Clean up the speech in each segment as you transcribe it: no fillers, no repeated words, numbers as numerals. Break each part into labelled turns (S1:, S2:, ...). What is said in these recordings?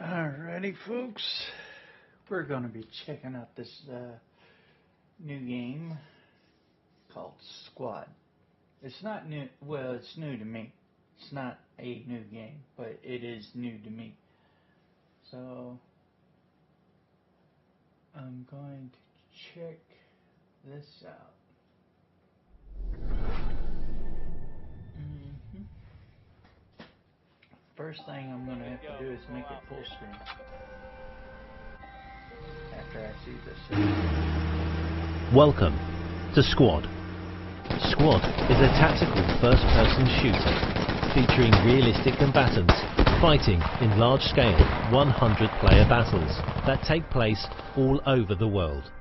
S1: Alrighty, folks. We're going to be checking out this new game called Squad. It's not new. Well, it's new to me. It's not a new game, but it is new to me. So I'm going to check this out. First thing I'm going to have to do is make it full screen. After I see this.
S2: Welcome to Squad. Squad is a tactical first-person shooter featuring realistic combatants fighting in large-scale 100-player battles that take place all over the world.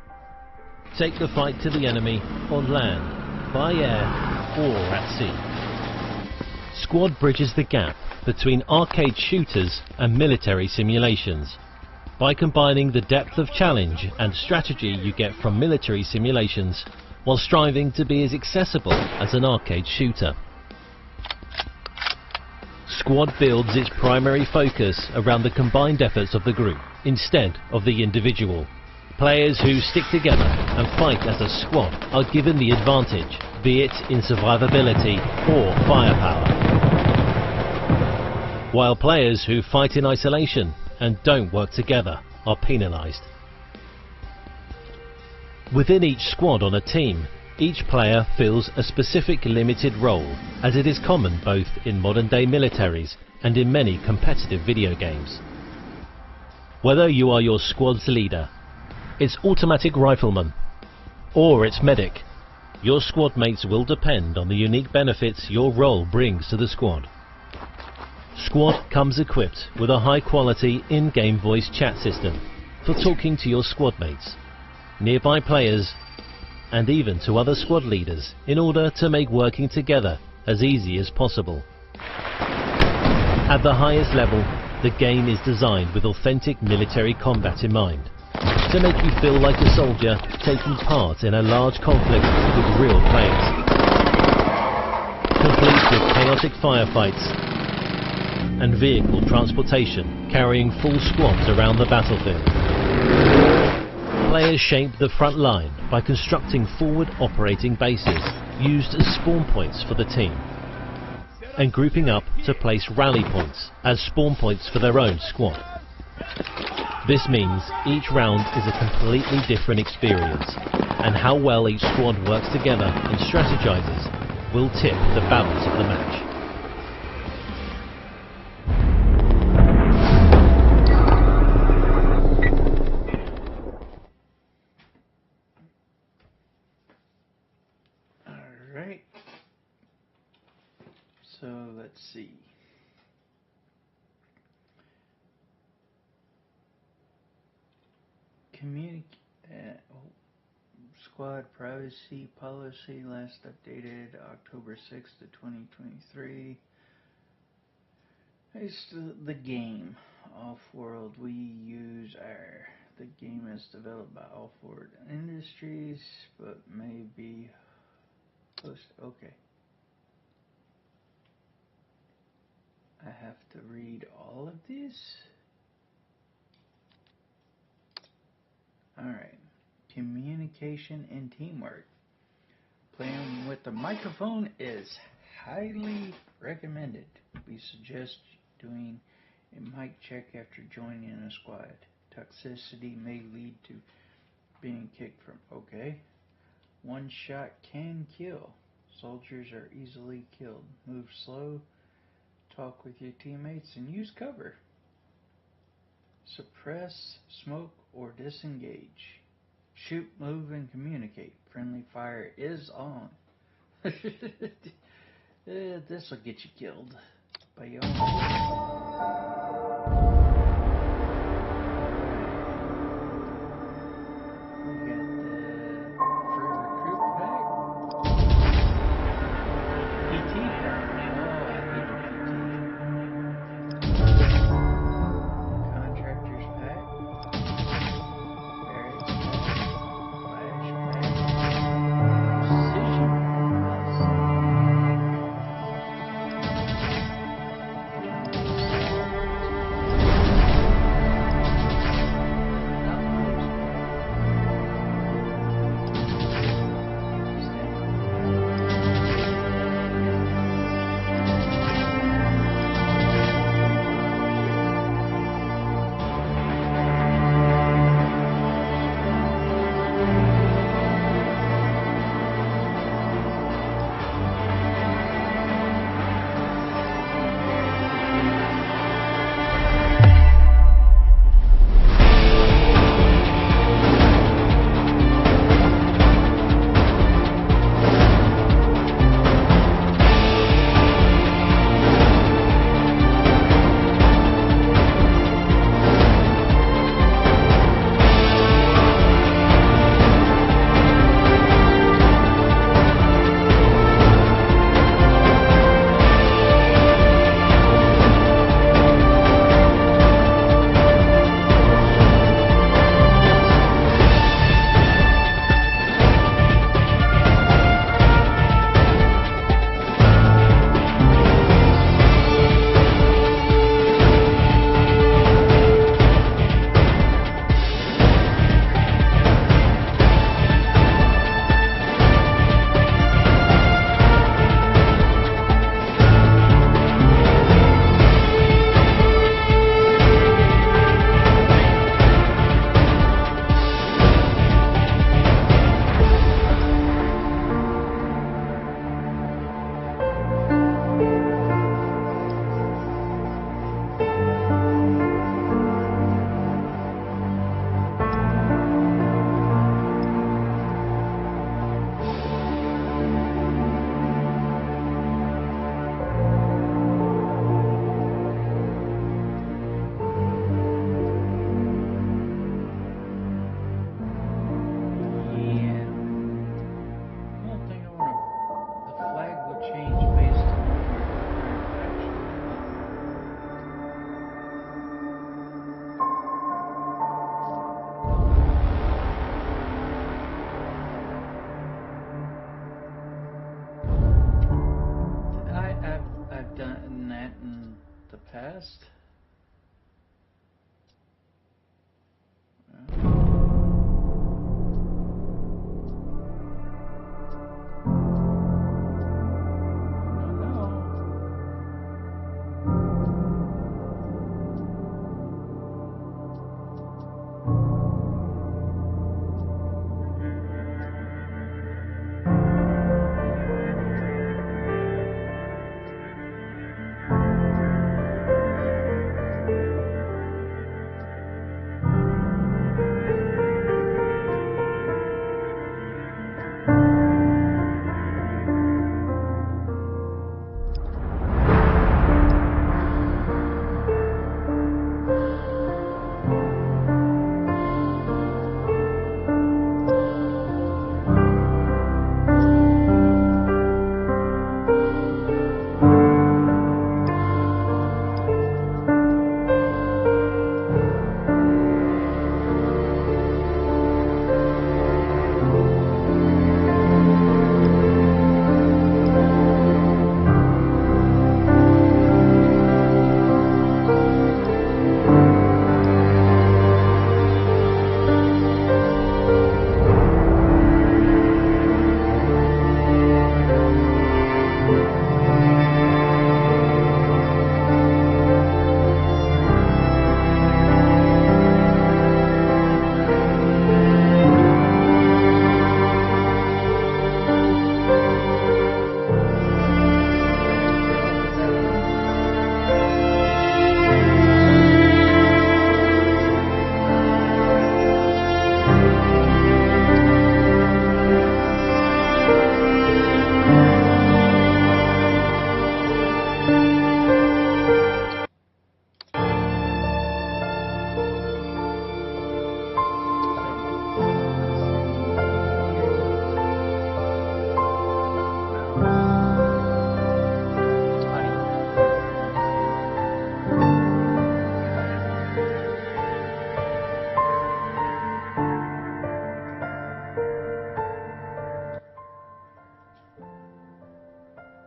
S2: Take the fight to the enemy on land, by air, or at sea. Squad bridges the gap between arcade shooters and military simulations by combining the depth of challenge and strategy you get from military simulations while striving to be as accessible as an arcade shooter. Squad builds its primary focus around the combined efforts of the group instead of the individual. Players who stick together and fight as a squad are given the advantage, be it in survivability or firepower, while players who fight in isolation and don't work together are penalised. Within each squad on a team, each player fills a specific limited role, as it is common both in modern-day militaries and in many competitive video games. Whether you are your squad's leader, its automatic rifleman, or its medic, your squad mates will depend on the unique benefits your role brings to the squad. Squad comes equipped with a high-quality in-game voice chat system for talking to your squad mates, nearby players, and even to other squad leaders in order to make working together as easy as possible. At the highest level, the game is designed with authentic military combat in mind, to make you feel like a soldier taking part in a large conflict with real players, complete with chaotic firefights and vehicle transportation carrying full squads around the battlefield. Players shape the front line by constructing forward operating bases used as spawn points for the team, and grouping up to place rally points as spawn points for their own squad. This means each round is a completely different experience, and how well each squad works together and strategizes will tip the balance of the match.
S1: Alright. So let's see. Squad privacy policy last updated October 6th of 2023. It's the game Offworld. We use the game is developed by Offworld Industries, but may be okay. I have to read all of these. Alright. Communication and teamwork. Playing with the microphone is highly recommended. We suggest doing a mic check after joining a squad. Toxicity may lead to being kicked from. Okay. One shot can kill. Soldiers are easily killed. Move slow. Talk with your teammates and use cover. Suppress, smoke, or disengage. Shoot, move, and communicate. Friendly fire is on. This will get you killed by your own. done that in the past.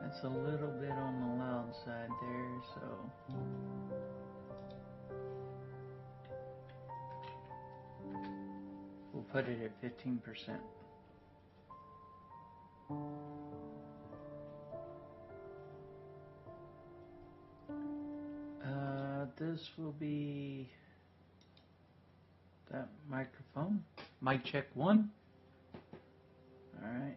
S1: That's a little bit on the loud side there, so we'll put it at 15%. This will be that microphone. Mic check 1. All right.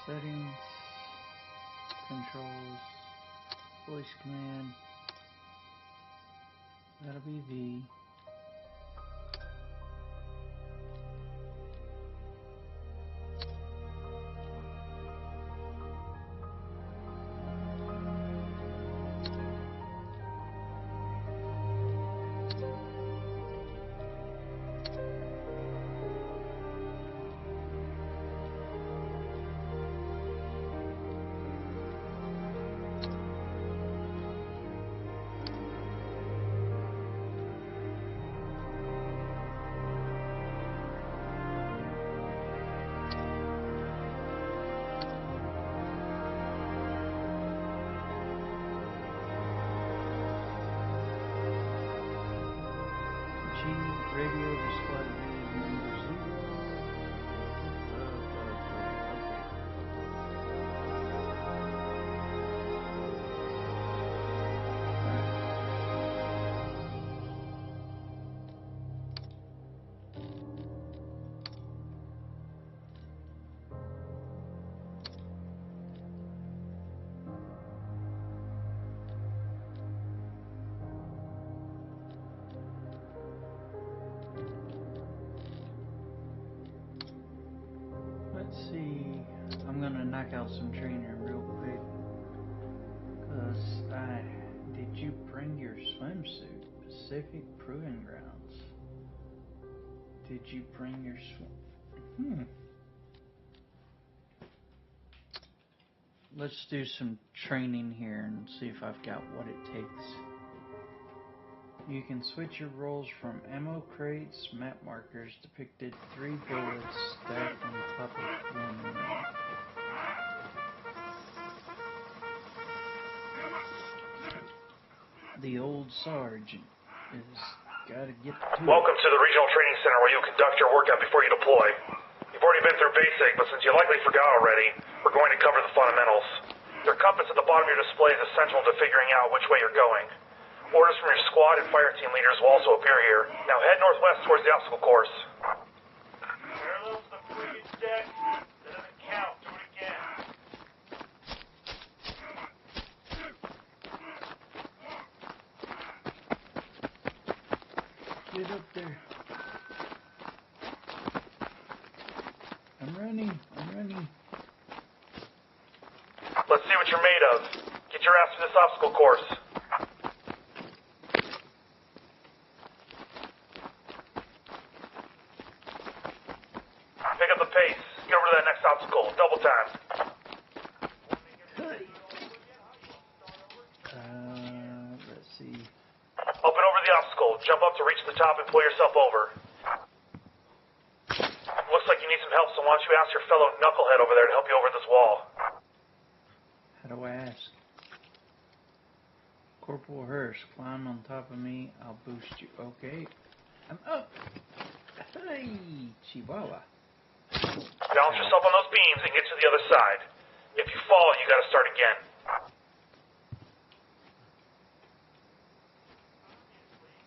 S1: Settings, controls, voice command, that'll be V. radio to squad lead number 0. Let's see. I'm gonna knock out some training real quick. Did you bring your swimsuit? Pacific Proving Grounds. Did you bring your Let's do some training here and see if I've got what it takes. You can switch your roles from ammo crates, map markers depicted 3 bullets stacked on top of one another. The old sergeant is gotta get to
S3: Welcome to the Regional Training Center where you conduct your workout before you deploy. You've already been through basic, but since you likely forgot already, we're going to cover the fundamentals. Your compass at the bottom of your display is essential to figuring out which way you're going. Orders from your squad and fire team leaders will also appear here. Now head northwest towards the obstacle course. Parallel to the previous deck. That doesn't count. Do it again.
S1: Get up there. I'm running.
S3: Let's see what you're made of. Get your ass to this obstacle course. Pick up the pace. Get over to that next obstacle. Double time.
S1: Let's see.
S3: Up and over the obstacle. Jump up to reach the top and pull yourself over. Looks like you need some help, so why don't you ask your fellow knucklehead over there to help you over this wall?
S1: How do I ask? Corporal Hirsch, climb on top of me. I'll boost you. Okay. I'm up. Hey, Chihuahua.
S3: Balance yourself on those beams and get to the other side. If you fall, you gotta start again.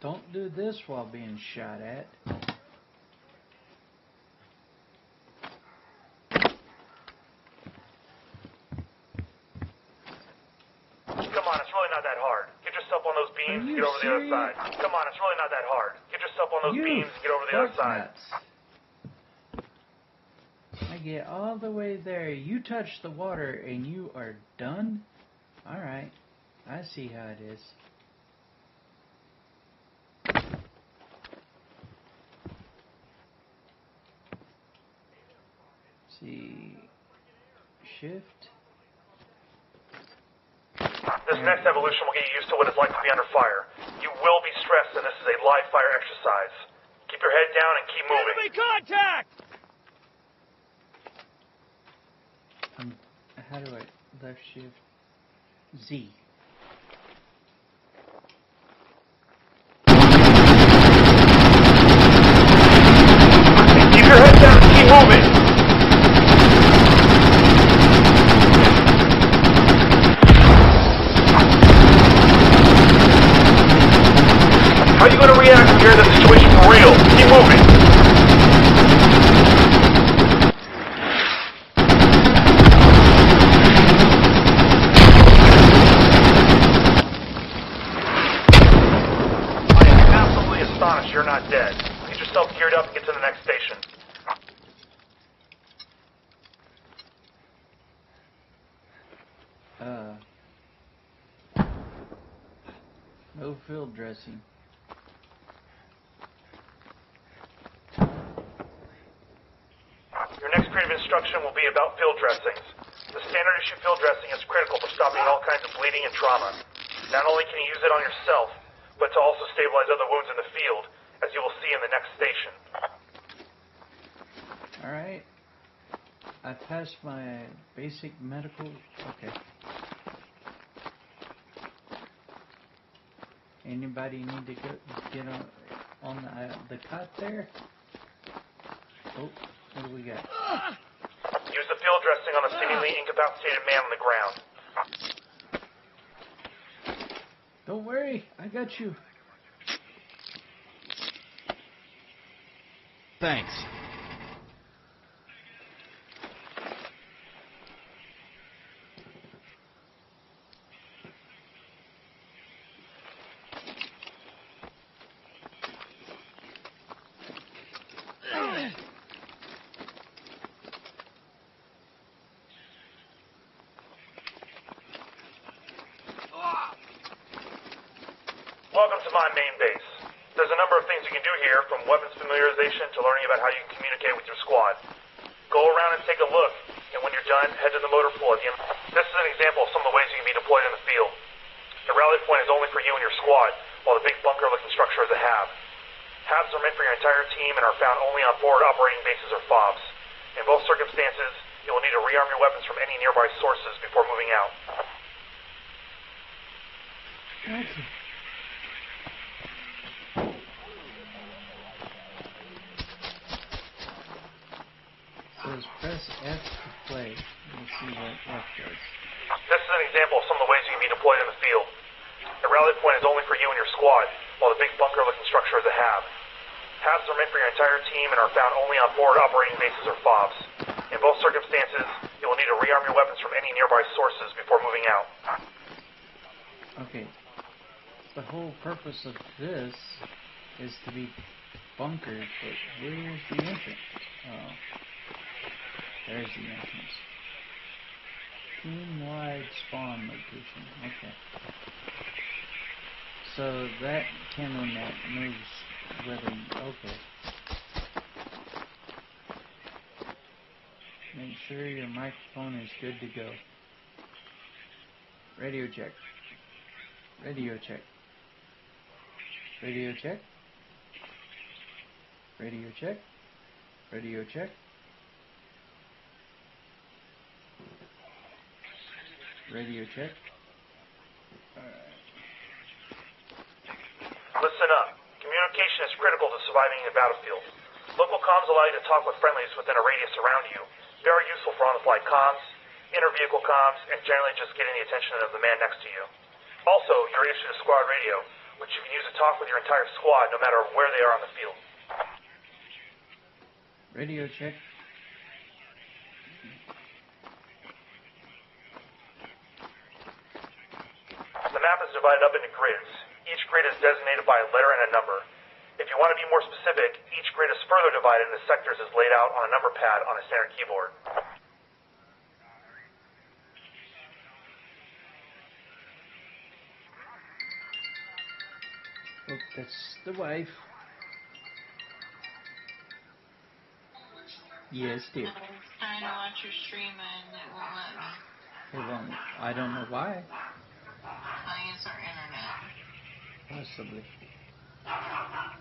S1: Don't do this while being shot at.
S3: Come on, it's really not that hard. Get yourself on those beams and get over the other side. Come on, it's really not that hard. Get yourself on those beams and get over the other side.
S1: I get all the way there. You touch the water and you are done? Alright. I see how it is. See. Shift.
S3: This next evolution will get you used to what it's like to be under fire. You will be stressed, and this is a live fire exercise. Keep your head down and keep moving.
S4: Enemy contact!
S1: How do I left shift? Z.
S3: Keep your head down and keep moving. How are you going to react when you're in this situation for real? Keep moving. You're not dead. Get yourself geared up and get to the next station.
S1: No field dressing.
S3: Your next creative instruction will be about field dressings. The standard issue field dressing is critical for stopping all kinds of bleeding and trauma. Not only can you use it on yourself, but to also stabilize other wounds in the field, as you will see in the next station.
S1: Alright. I passed my basic medical... Okay. Anybody need to get on... on the cot there. Oh, what do we got?
S3: Use the field dressing on a seemingly incapacitated man on the ground.
S1: Don't worry, I got you.
S4: Thanks.
S3: Welcome to my main base. There's a number of things you can do here, from weapons familiarization to learning about how you can communicate with your squad. Go around and take a look, and when you're done, head to the motor pool at the end. This is an example of some of the ways you can be deployed in the field. The rally point is only for you and your squad, while the big bunker-looking structure is a HAB. HABs are meant for your entire team and are found only on forward operating bases or FOBs. In both circumstances, you will need to rearm your weapons from any nearby sources before moving out.
S1: Okay. Says press F to play. Let's see what F does.
S3: This is an example of some of the ways you can be deployed in the field. The rally point is only for you and your squad, while the big bunker-looking structure is a HAB. HABs are meant for your entire team and are found only on forward operating bases or FOBs. In both circumstances, you will need to rearm your weapons from any nearby sources before moving out.
S1: Okay. The whole purpose of this is to be bunkered, but where's the entrance? Oh. There's the entrance. Team-wide spawn location. Okay. So that camo net moves whether you... Okay. Make sure your microphone is good to go. Radio check. Radio check. Radio check. Radio check. Radio check. Radio check. Alright.
S3: Listen up. Communication is critical to surviving in the battlefield. Local comms allow you to talk with friendlies within a radius around you. Very useful for on-the-fly comms, inter-vehicle comms, and generally just getting the attention of the man next to you. Also, you're issued a squad radio, which you can use to talk with your entire squad no matter where they are on the field.
S1: Radio check.
S3: The map is divided up into grids. Each grid is designated by a letter and a number. If you want to be more specific, each grid is further divided into sectors as laid out on a number pad on a standard keyboard.
S1: Oh, that's the wife. Yes, dear.
S5: I was trying to watch your stream and it won't let me.
S1: It won't. I don't know why.
S5: I guess our internet.
S1: Possibly.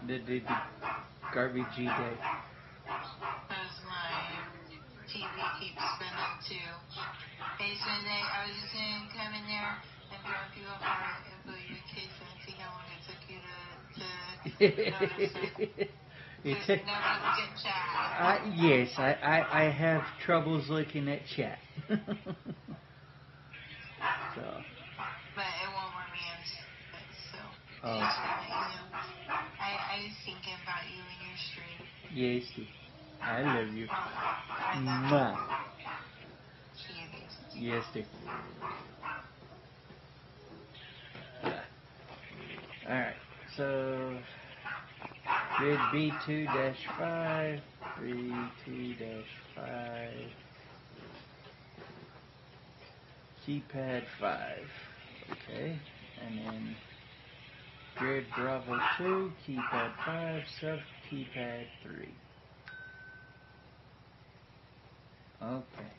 S1: The garbagey day.
S5: Because my TV keeps spinning too. Hey, Sunday, I was just going to come in there and drop you off our info your case and see how long it took you to notice it.
S1: Yes, I have troubles looking at chat. So.
S5: But it won't let me answer it, so.
S1: Oh.
S5: Just to let you know. I was thinking about you and your stream.
S1: Yes, dear. I love you.
S5: I
S1: Mwah.
S5: you.
S1: Yes, dear. Alright, so grid B2-5, B2-5, keypad 5, okay, and then grid Bravo 2, keypad 5, sub keypad 3. Okay.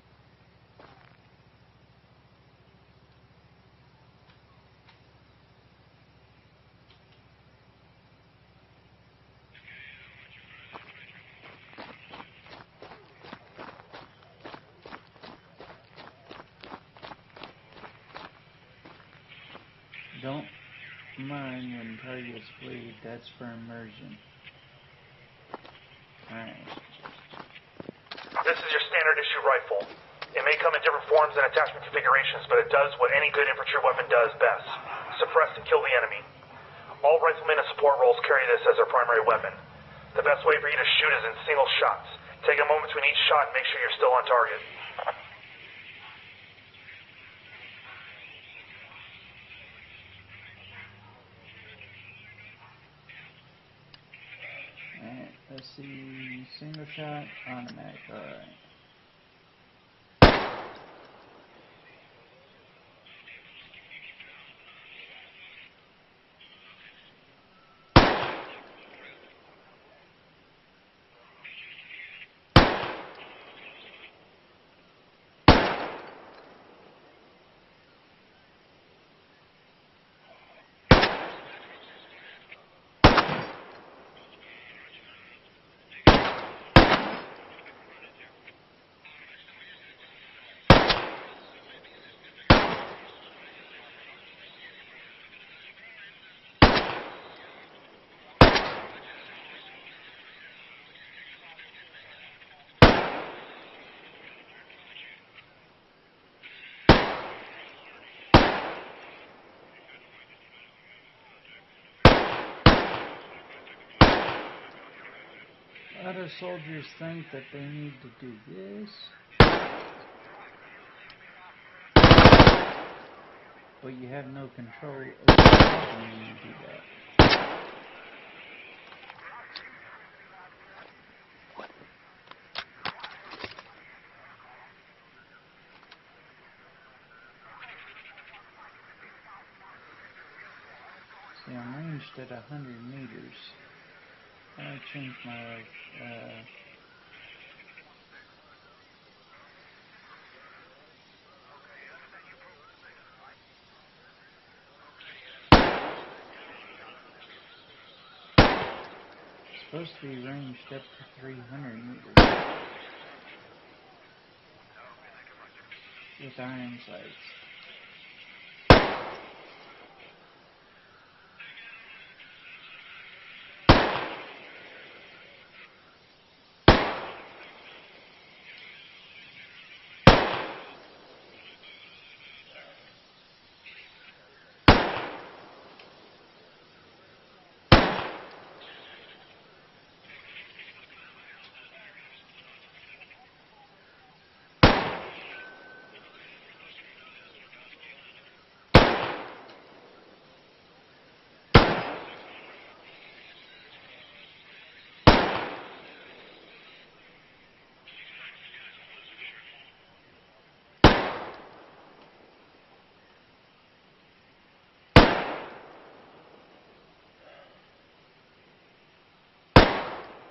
S1: Don't mind when targets bleed, that's for immersion.
S3: come in different forms and attachment configurations, but it does what any good infantry weapon does best: suppress and kill the enemy. All riflemen and support roles carry this as their primary weapon. The best way for you to shoot is in single shots. Take a moment between each shot and make sure you're still on target.
S1: Alright, let's see. Single shot, automatic. Alright. Other soldiers think that they need to do this, but you have no control over how you do that. See, I'm ranged at 100 meters. I changed my supposed to be ranged up to 300 meters with iron sights.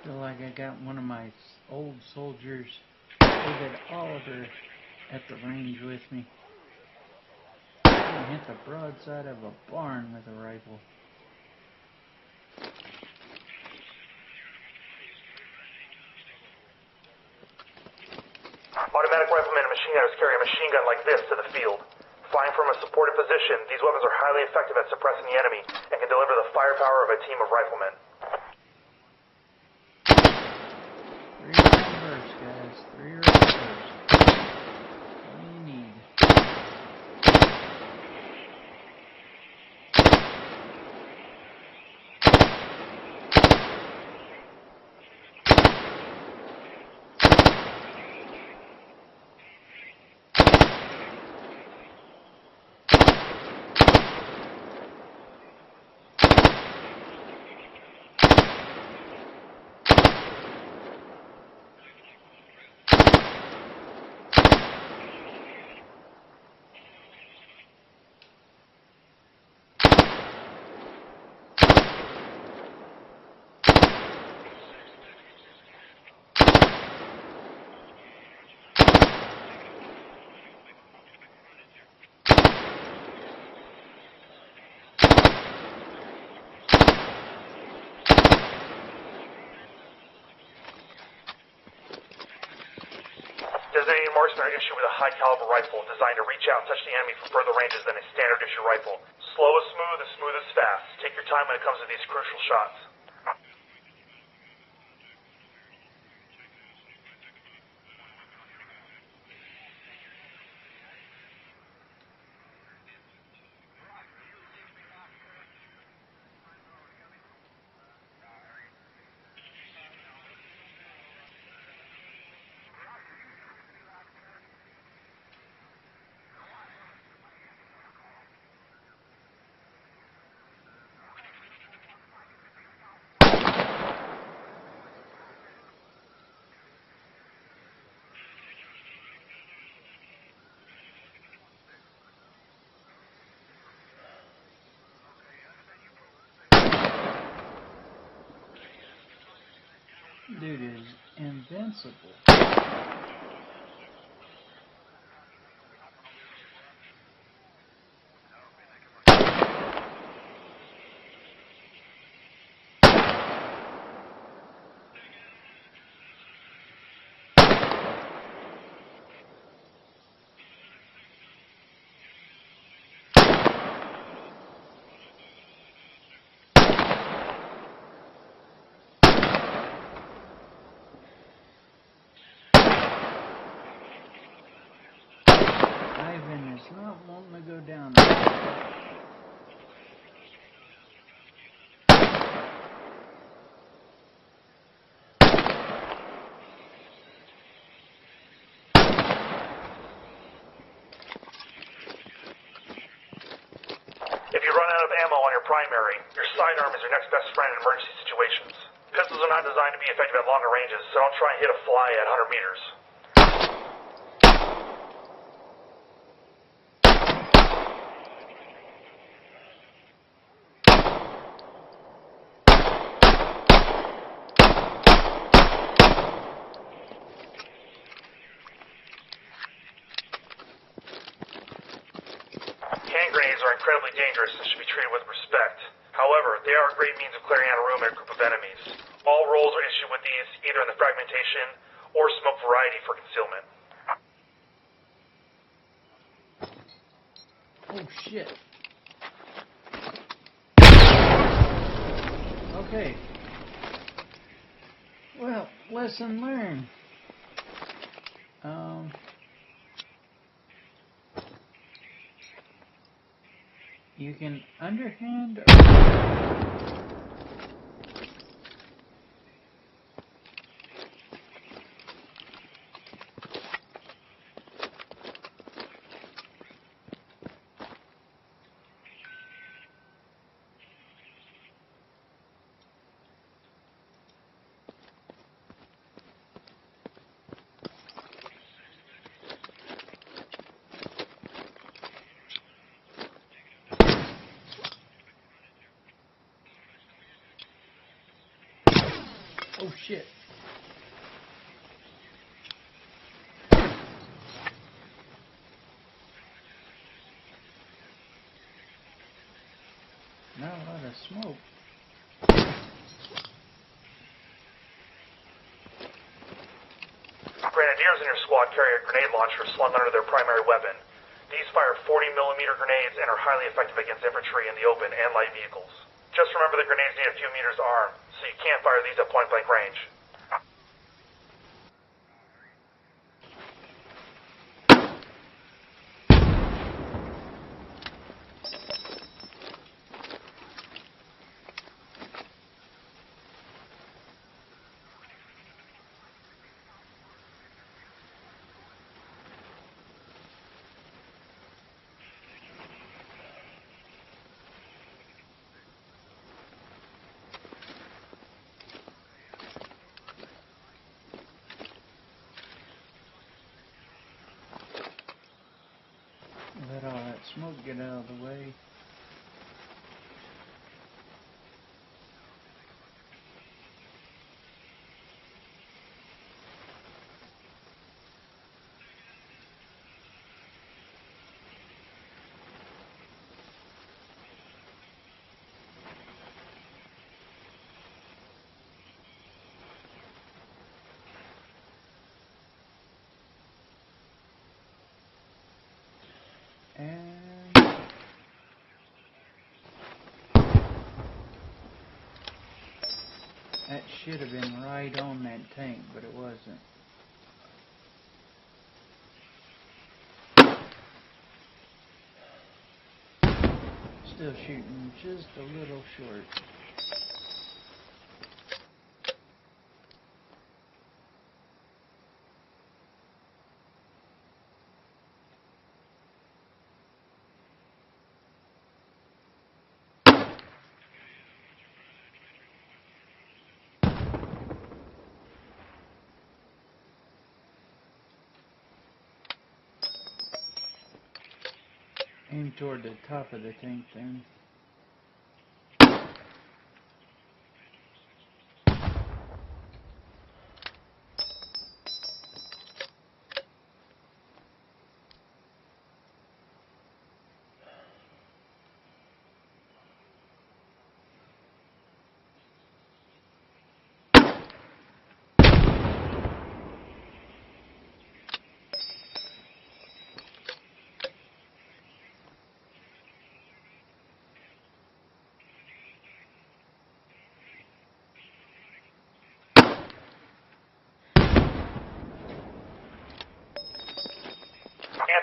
S1: Feel like I got one of my old soldiers, David Oliver, at the range with me. I can hit the broadside of a barn with a rifle.
S3: Automatic riflemen and machine gunners carry a machine gun like this to the field. Flying from a supported position, these weapons are highly effective at suppressing the enemy and can deliver the firepower of a team of riflemen.
S1: 3 reverse, guys. 3 reverse. All you need.
S3: Designated marksmen are issued with a high-caliber rifle designed to reach out and touch the enemy from further ranges than a standard-issue rifle. Slow is smooth is fast. Take your time when it comes to these crucial shots.
S1: Dude is invincible. Ivan is not wanting to go down there.
S3: If you run out of ammo on your primary, your sidearm is your next best friend in emergency situations. Pistols are not designed to be effective at longer ranges, so don't try and hit a fly at 100 meters. Hand grenades are incredibly dangerous and should be treated with respect. However, they are a great means of clearing out a room and a group of enemies. All rolls are issued with these, either in the fragmentation or smoke variety for concealment.
S1: Oh shit. Okay. Well, lesson learned. You can underhand oh shit. Not a lot of smoke.
S3: Grenadiers in your squad carry a grenade launcher slung under their primary weapon. These fire 40mm grenades and are highly effective against infantry in the open and light vehicles. Just remember the grenades need a few meters to arm, so you can't fire these at point-blank range.
S1: Let all that smoke get out of the way. And that should have been right on that tank, but it wasn't. Still shooting just a little short. Aim toward the top of the tank then.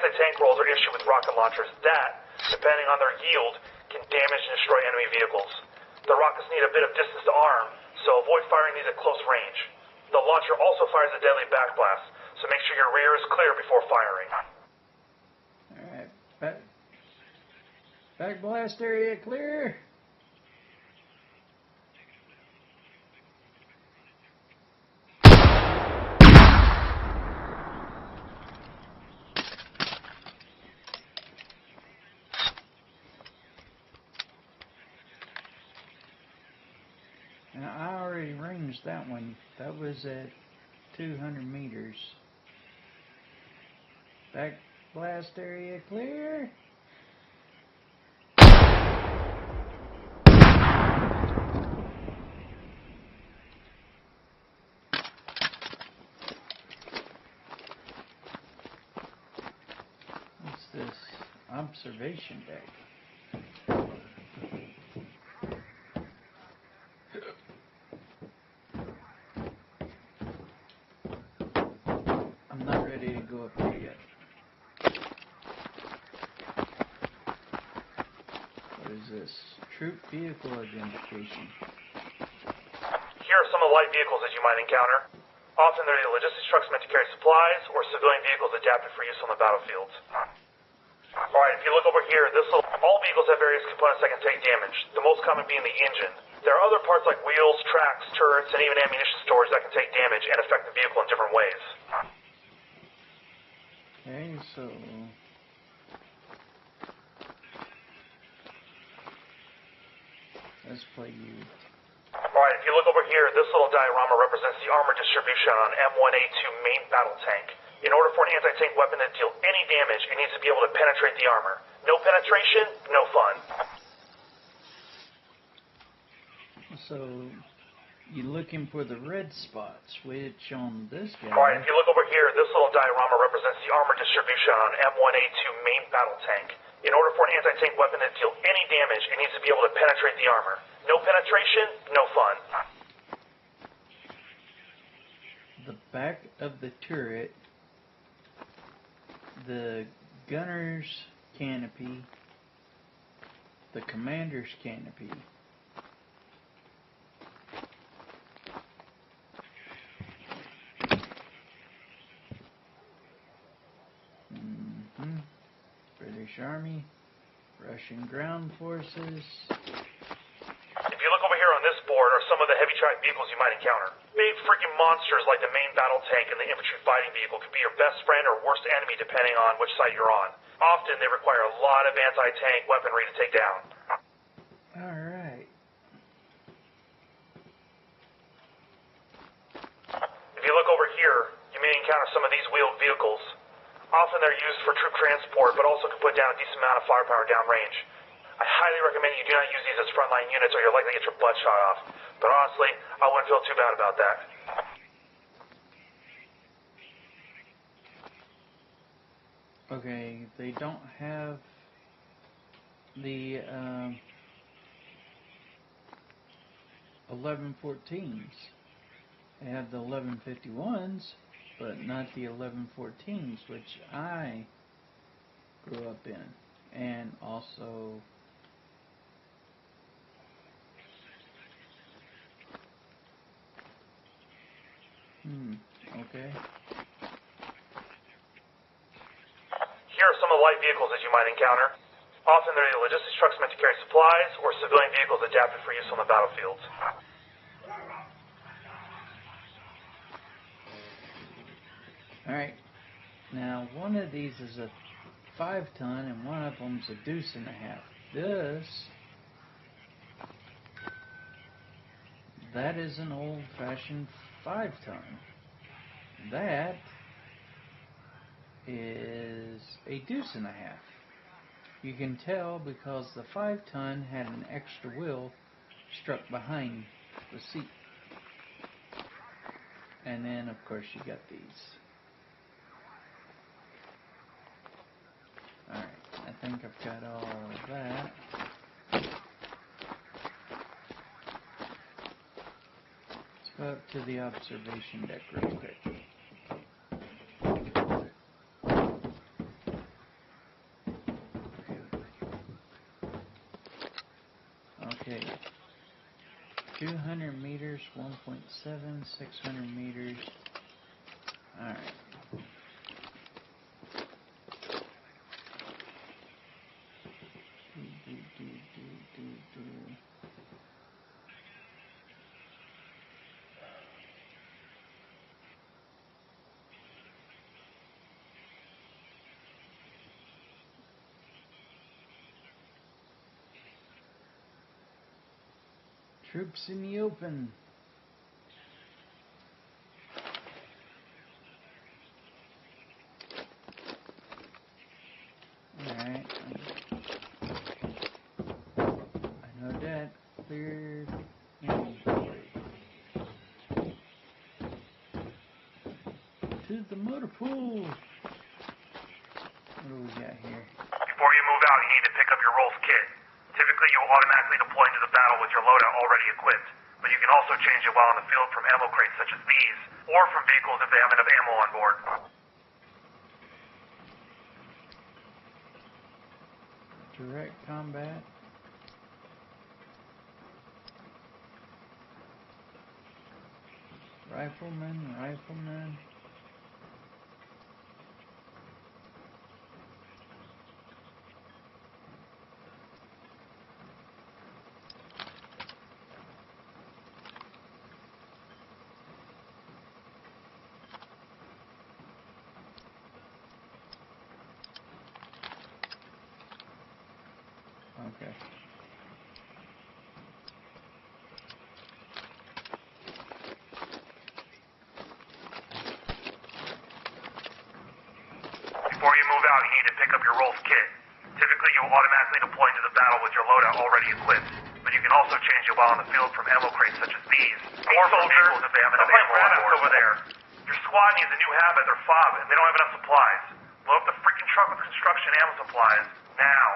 S3: anti-tank rolls are issued with rocket launchers that, depending on their yield, can damage and destroy enemy vehicles. The rockets need a bit of distance to arm, so avoid firing these at close range. The launcher also fires a deadly backblast, so make sure your rear is clear before firing.
S1: Alright, back blast area clear. Now, I already ranged that one. That was at 200 meters. Back blast area clear. What's this? Observation deck. I'm not ready to go up there yet. What is this? Troop vehicle identification.
S3: Here are some of the light vehicles that you might encounter. Often they're either logistics trucks meant to carry supplies or civilian vehicles adapted for use on the battlefields. Alright, if you look over here, all vehicles have various components that can take damage, the most common being the engine. There are other parts like wheels, tracks, turrets, and even ammunition storage that can take damage and affect the vehicle in different ways.
S1: Okay, so let's play you.
S3: Alright, if you look over here, this little diorama represents the armor distribution on M1A2 main battle tank. In order for an anti-tank weapon to deal any damage, it needs to be able to penetrate the armor. No penetration, no fun.
S1: So you're looking for the red spots, which on this guy.
S3: Alright, if you look over here, this little diorama represents the armor distribution on M1A2 main battle tank. In order for an anti-tank weapon to deal any damage, it needs to be able to penetrate the armor. No penetration, no fun.
S1: The back of the turret, the gunner's canopy, the commander's canopy, British Army, Russian ground forces.
S3: If you look over here on this board are some of the heavy tracked vehicles you might encounter. Big freaking monsters like the main battle tank and the infantry fighting vehicle could be your best friend or worst enemy depending on which side you're on. Often they require a lot of anti-tank weaponry to take down.
S1: Alright.
S3: If you look over here, you may encounter some of these wheeled vehicles. Often they're used for troop transport, but also can put down a decent amount of firepower downrange. I highly recommend you do not use these as frontline units or you're likely to get your butt shot off. But honestly, I wouldn't feel too bad about that.
S1: Okay, they don't have the 1114s. They have the 1151s, but not the 1114s, which I grew up in. And also okay.
S3: Here are some of the light vehicles that you might encounter. Often they're either logistics trucks meant to carry supplies or civilian vehicles adapted for use on the battlefields.
S1: Alright, now one of these is a 5-ton and one of them's a deuce and a half. That is an old-fashioned 5-ton. That is a deuce and a half. You can tell because the 5-ton had an extra wheel struck behind the seat. And then, of course, you got these. Alright, I think I've got all of that. Let's go up to the observation deck real quick. 600 meters. Alright. Troops in the open. Alright. I know that. Clear inventory. To the motor pool. What do we got here?
S3: Before you move out, you need to pick up your Rolls kit. Typically, you'll automatically deploy into the battle with your loadout already equipped, but you can also change it while in the field from ammo crates such as these, or from vehicles if they have enough ammo on board.
S1: Direct combat. Rifleman. Okay.
S3: Before you move out, you need to pick up your Rolls kit. Typically, you'll automatically deploy into the battle with your loadout already equipped, but you can also change it while in the field from ammo crates such as these, or from vehicles if they have enough ammo on board. Over there. Your squad needs a new habit or fob, and they don't have enough supplies. Load up the freaking truck with construction ammo supplies now.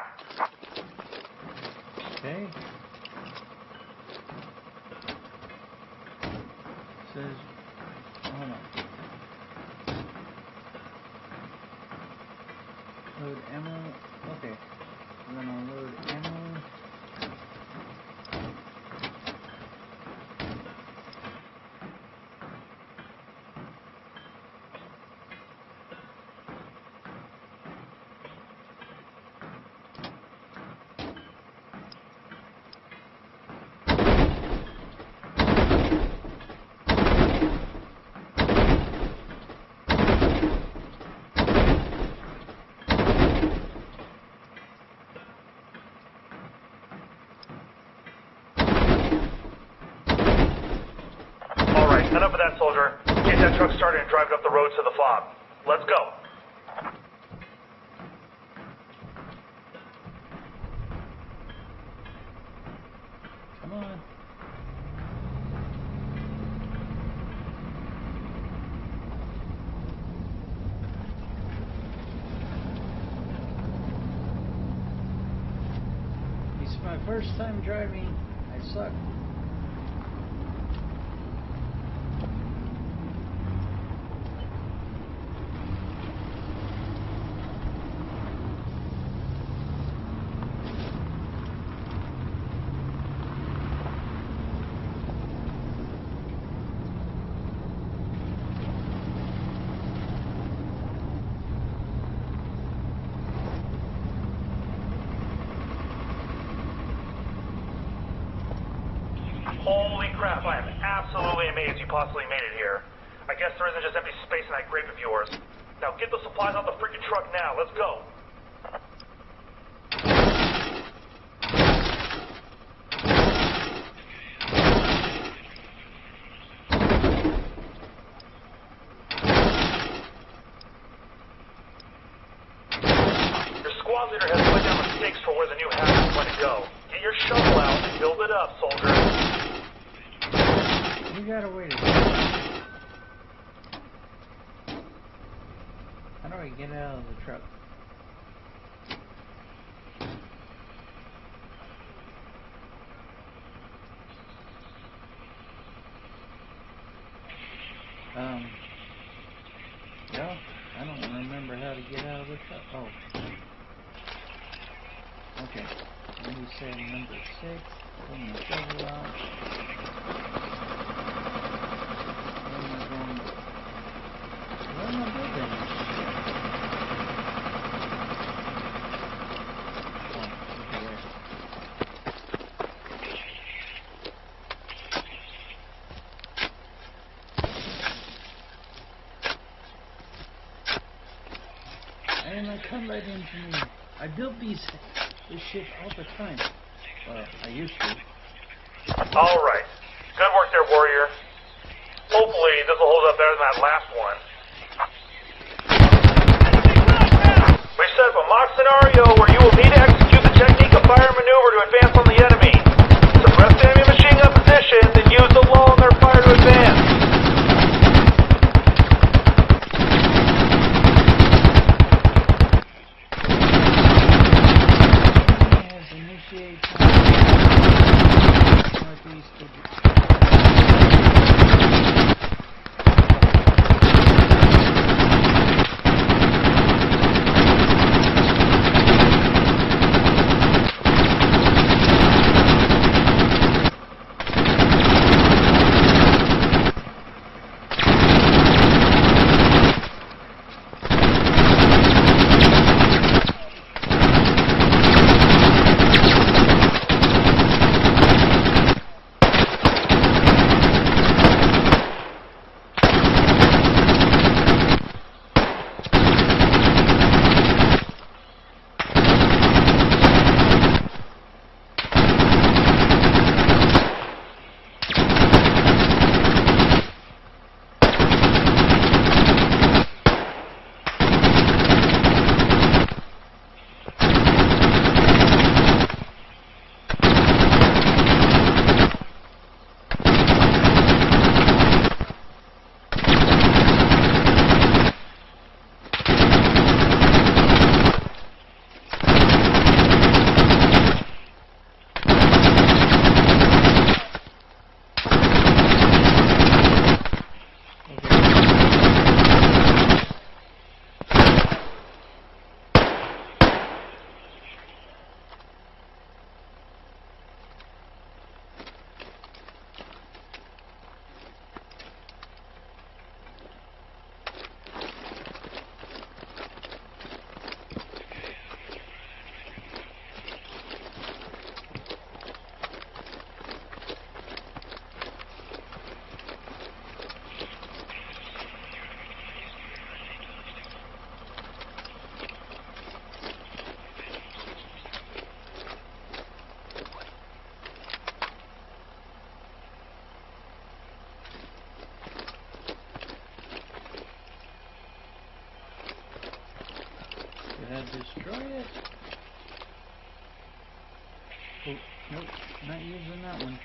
S1: Okay. Says, hold on. Load ammo. Okay. I'm gonna load ammo.
S3: Enough of that, soldier. Get that truck started and drive it up the road to the fob. Let's go.
S1: Come on. This is my first time driving. I suck.
S3: Holy crap, I am absolutely amazed you possibly made it here. I guess there isn't just empty space in that grape of yours. Now get the supplies off the freaking truck now. Let's go. Your squad leader has put down the stakes for where the new house is going to go. Get your shovel out and build it up, soldier.
S1: You gotta wait a second. How do I get out of the truck? Yeah, I don't remember how to get out of the truck. Oh. Okay. And you said number 6. Putting the shovel out. Man, I come right into me. I built this shit all the time. Well, I used to.
S3: Alright. Good work there, Warrior. Hopefully, this will hold up better than that last one. We set up a mock scenario where you will need to execute the technique of fire and maneuver to advance on the enemy. Suppress the enemy machine gun positions and use the lull in their fire to advance.
S1: Initiate northeast. Did I destroy it? Oh, nope, not using that one.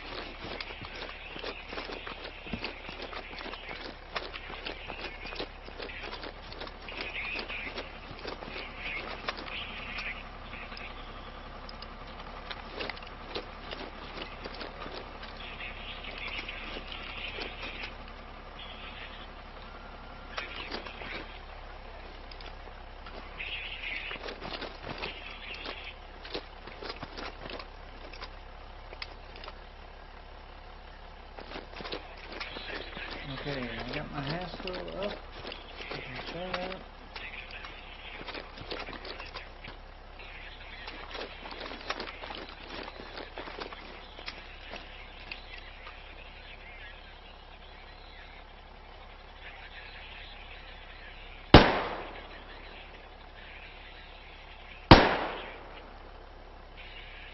S1: Okay, I got my Haskell up. Check that out.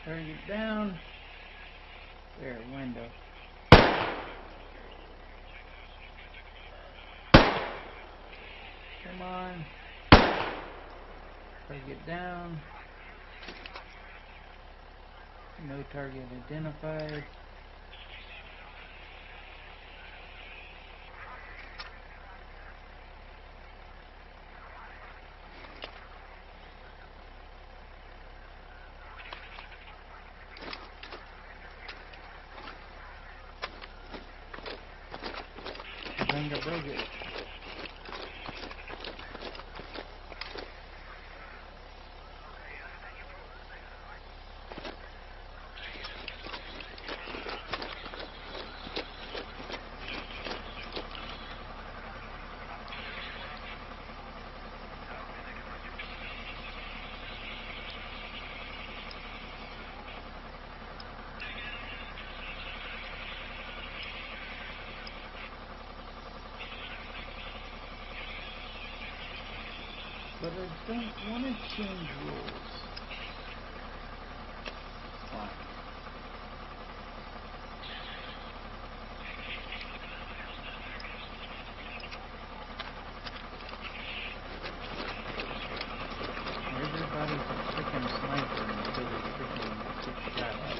S1: Target down. There, window. Come on. Target down. No target identified. I think I broke it. But I don't want to change rules. Why? Everybody's a freaking sniper until they freaking get shot at.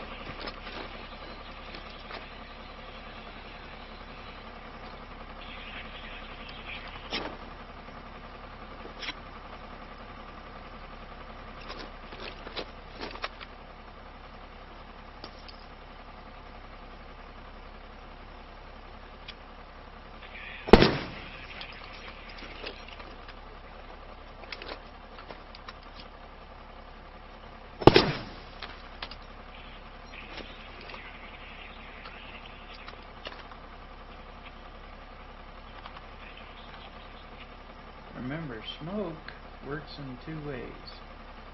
S1: Remember, smoke works in two ways.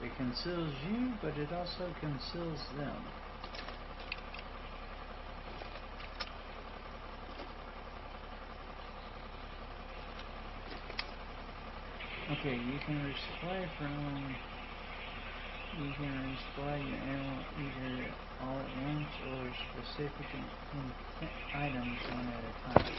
S1: It conceals you, but it also conceals them. Okay, you can resupply your ammo either all at once or specific items one at a time.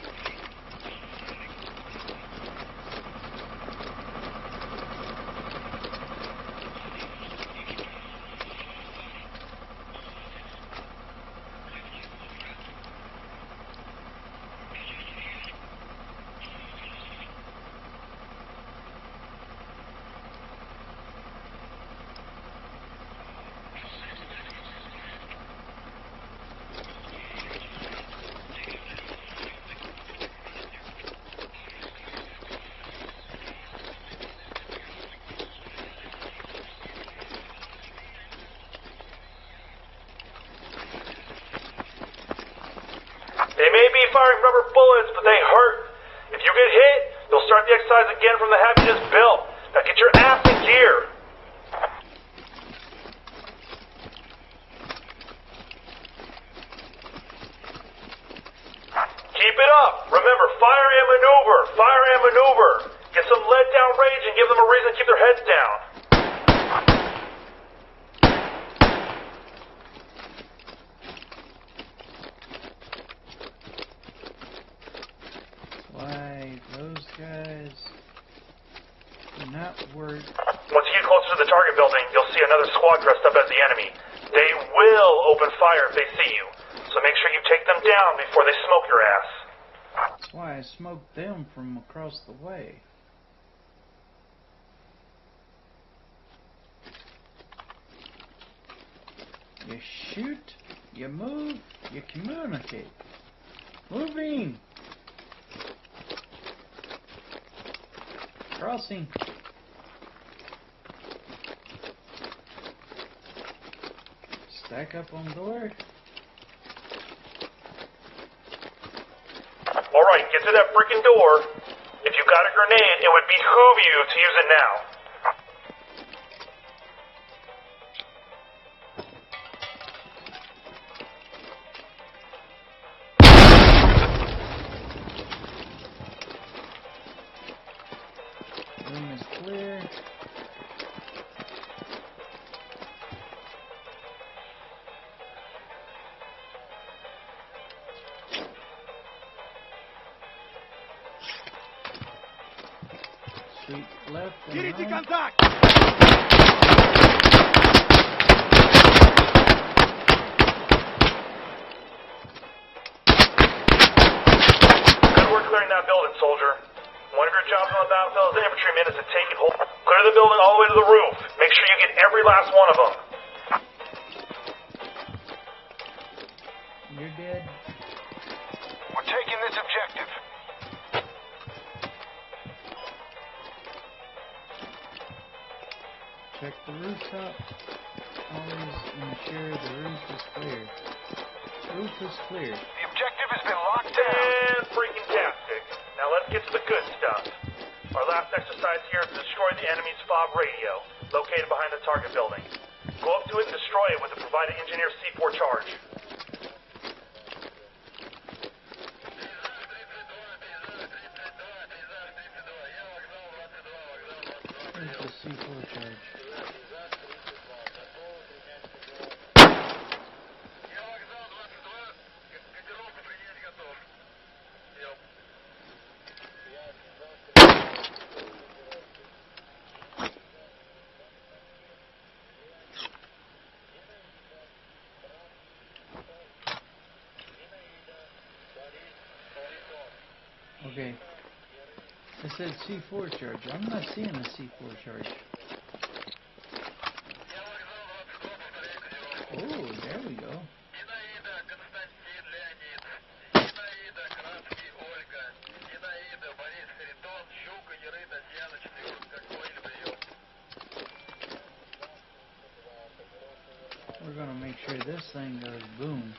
S3: They may be firing rubber bullets, but they hurt. If you get hit, you'll start the exercise again from the half you just built. Now get your ass in gear. Keep it up. Remember, fire and maneuver. Fire and maneuver. Get some lead down range and give them a reason to keep their heads down.
S1: Why, those guys do not work.
S3: Once you get closer to the target building, you'll see another squad dressed up as the enemy. They will open fire if they see you, so make sure you take them down before they smoke your ass.
S1: That's why I smoked them from across the way. You shoot, you move, you communicate. Moving! Crossing. Stack up on door.
S3: Alright, get through that freaking door. If you got a grenade, it would behoove you to use it now.
S1: Room is clear. Sweep left and
S4: Берите
S1: right.
S4: контакт!
S3: Good work clearing that building, soldier. One of your jobs on the battlefield as an infantryman is to take and hold. Clear the building all the way to the roof. Make sure you get every last one of them.
S1: You're dead.
S4: We're taking this objective.
S1: Check the rooftop. Always ensure the roof is clear. Roof is clear.
S4: The objective has been locked down.
S3: And freaking tastic. Now let's get to the good stuff. Our last exercise here is to destroy the enemy's fob radio, located behind the target building. Go up to it and destroy it with the provided engineer C4 charge.
S1: Where's the C4 charge? Okay. It said C4 charge. I'm not seeing a C4 charge. Oh, there we go. We're gonna make sure this thing goes boom.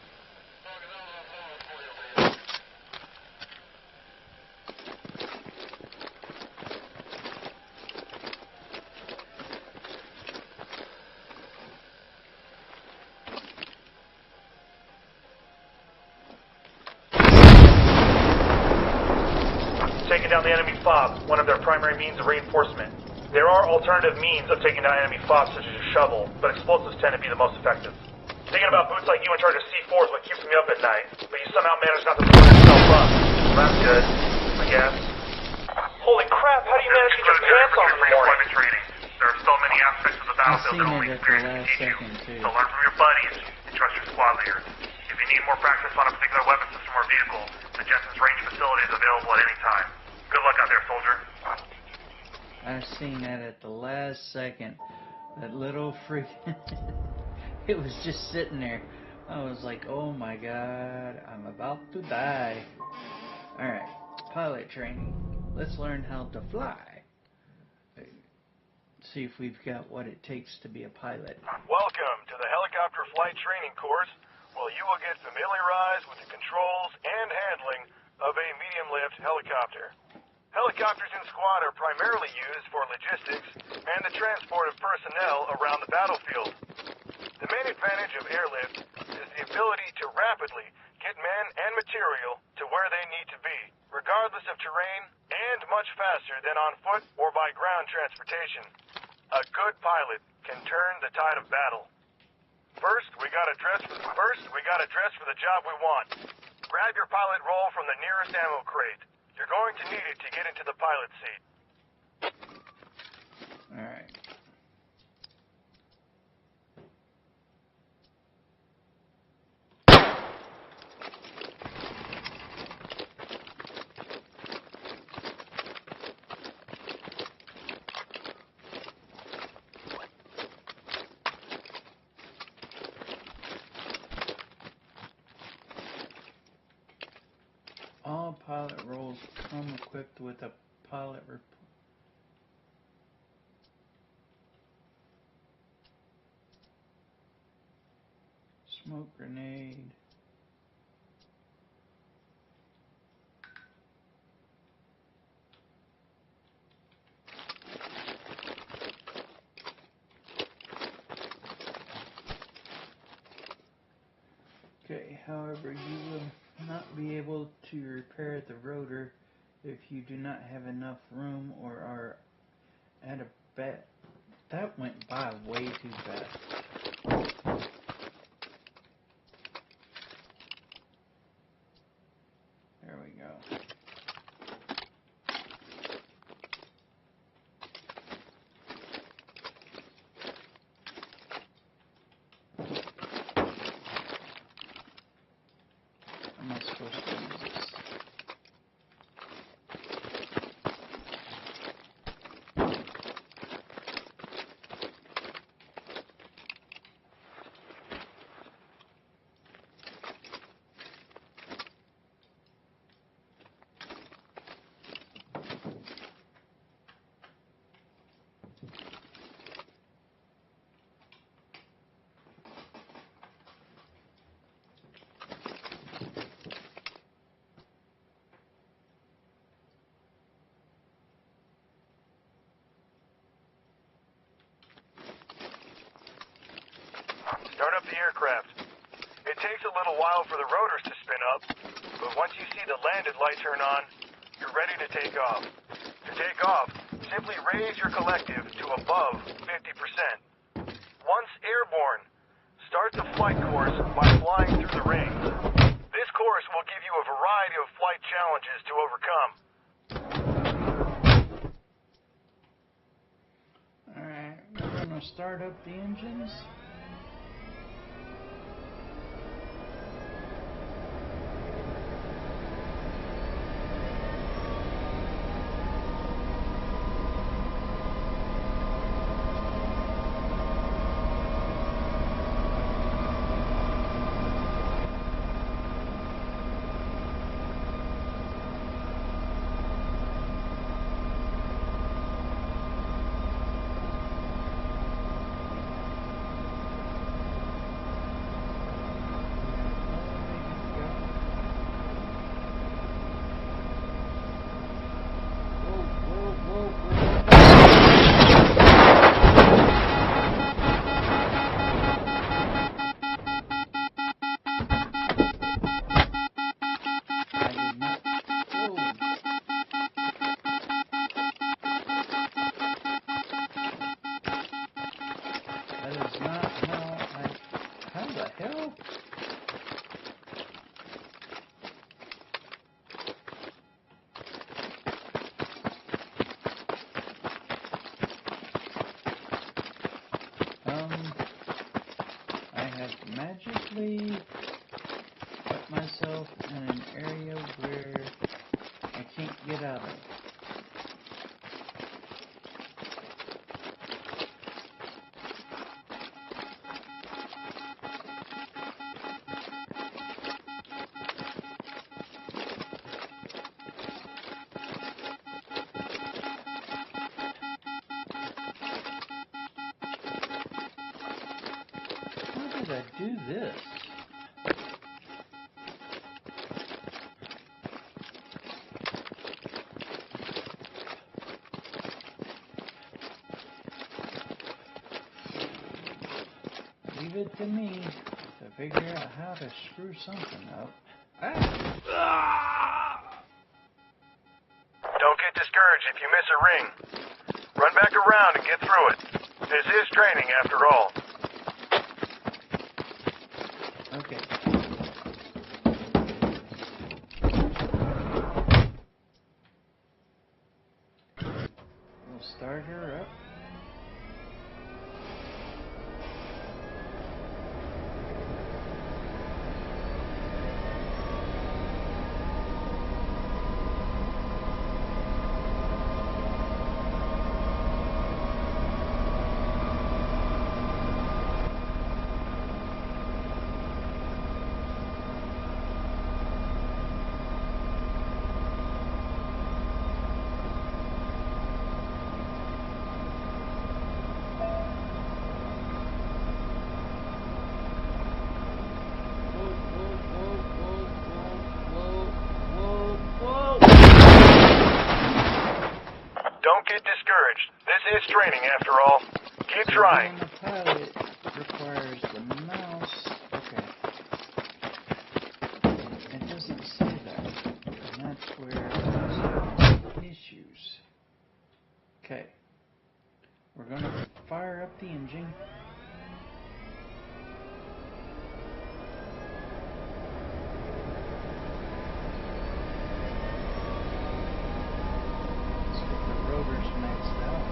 S3: Taking down the enemy fob, one of their primary means of reinforcement. There are alternative means of taking down enemy fobs, such as a shovel, but explosives tend to be the most effective. Thinking about boots like you in charge of C4 is what keeps me up at night, but you somehow manage not to blow yourself up. That's good, I guess. Holy crap, how do you manage to get your pants on in the morning? Training. There are so many aspects of the battlefield that only experience can teach you. So learn from your buddies and trust your squad leaders. If you need more practice on a particular weapon system or vehicle, the Jensen's range facility is available at any time. Good luck out there, soldier.
S1: I've seen that at the last second. That little freak. It was just sitting there. I was like, oh my god, I'm about to die. Alright, pilot training. Let's learn how to fly. See if we've got what it takes to be a pilot.
S4: Welcome to the helicopter flight training course. Well, you will get familiarized with the controls and handling of a medium-lift helicopter. Helicopters in squad are primarily used for logistics and the transport of personnel around the battlefield. The main advantage of airlift is the ability to rapidly get men and material to where they need to be, regardless of terrain, and much faster than on foot or by ground transportation. A good pilot can turn the tide of battle. First, we gotta dress for the job we want. Grab your pilot roll from the nearest ammo crate. You're going to need it to get into the pilot seat.
S1: Alright. All pilot roles come equipped with a pilot report. Smoke grenade. Okay, however, you will not be able to repair the rotor if you do not have enough room or are at a bet. That went by way too fast. There we go. Am I supposed to use this?
S4: Start up the aircraft. It takes a little while for the rotors to spin up, but once you see the landed light turn on, you're ready to take off. To take off, simply raise your collective to above 50%. Once airborne, start the flight course by flying through the rings. This course will give you a variety of flight challenges to overcome.
S1: Alright, we're going to start up the engines. Magically put myself in an area where I can't get out of. How did I do this? Leave it to me to figure out how to screw something up.
S4: Don't get discouraged if you miss a ring. Run back around and get through it. This is training after all.
S1: Okay. We'll start her up.
S4: Don't get discouraged. This is training after all. Keep trying.
S1: The pilot requires the mouse. Okay. It doesn't say that. And that's where there's issues. Okay. We're going to fire up the engine. Rotors maxed out.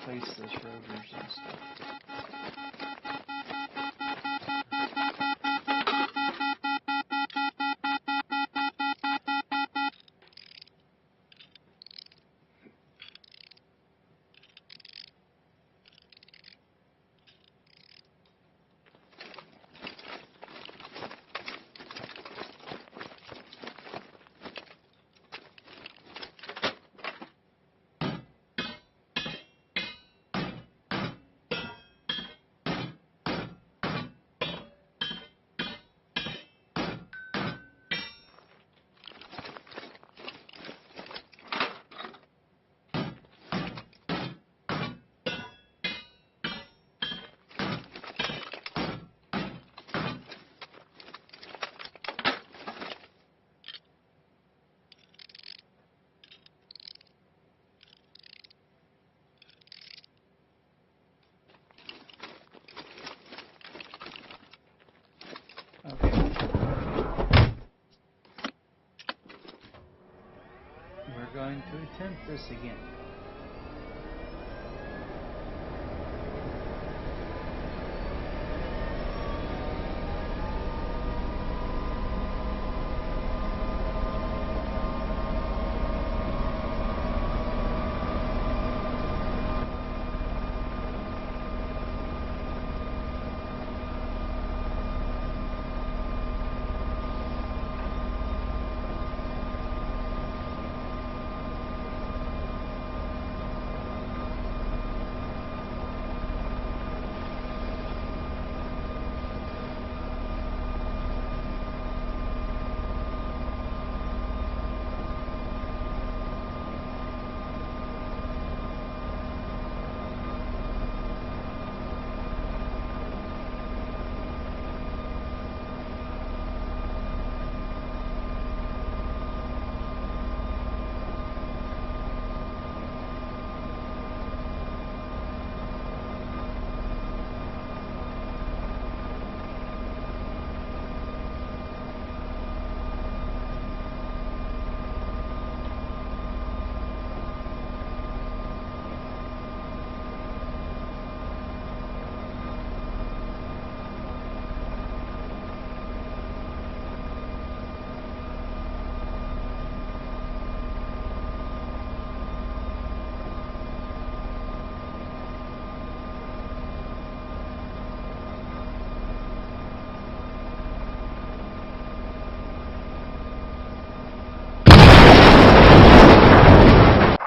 S1: replace those rotors and stuff. Okay. We're going to attempt this again.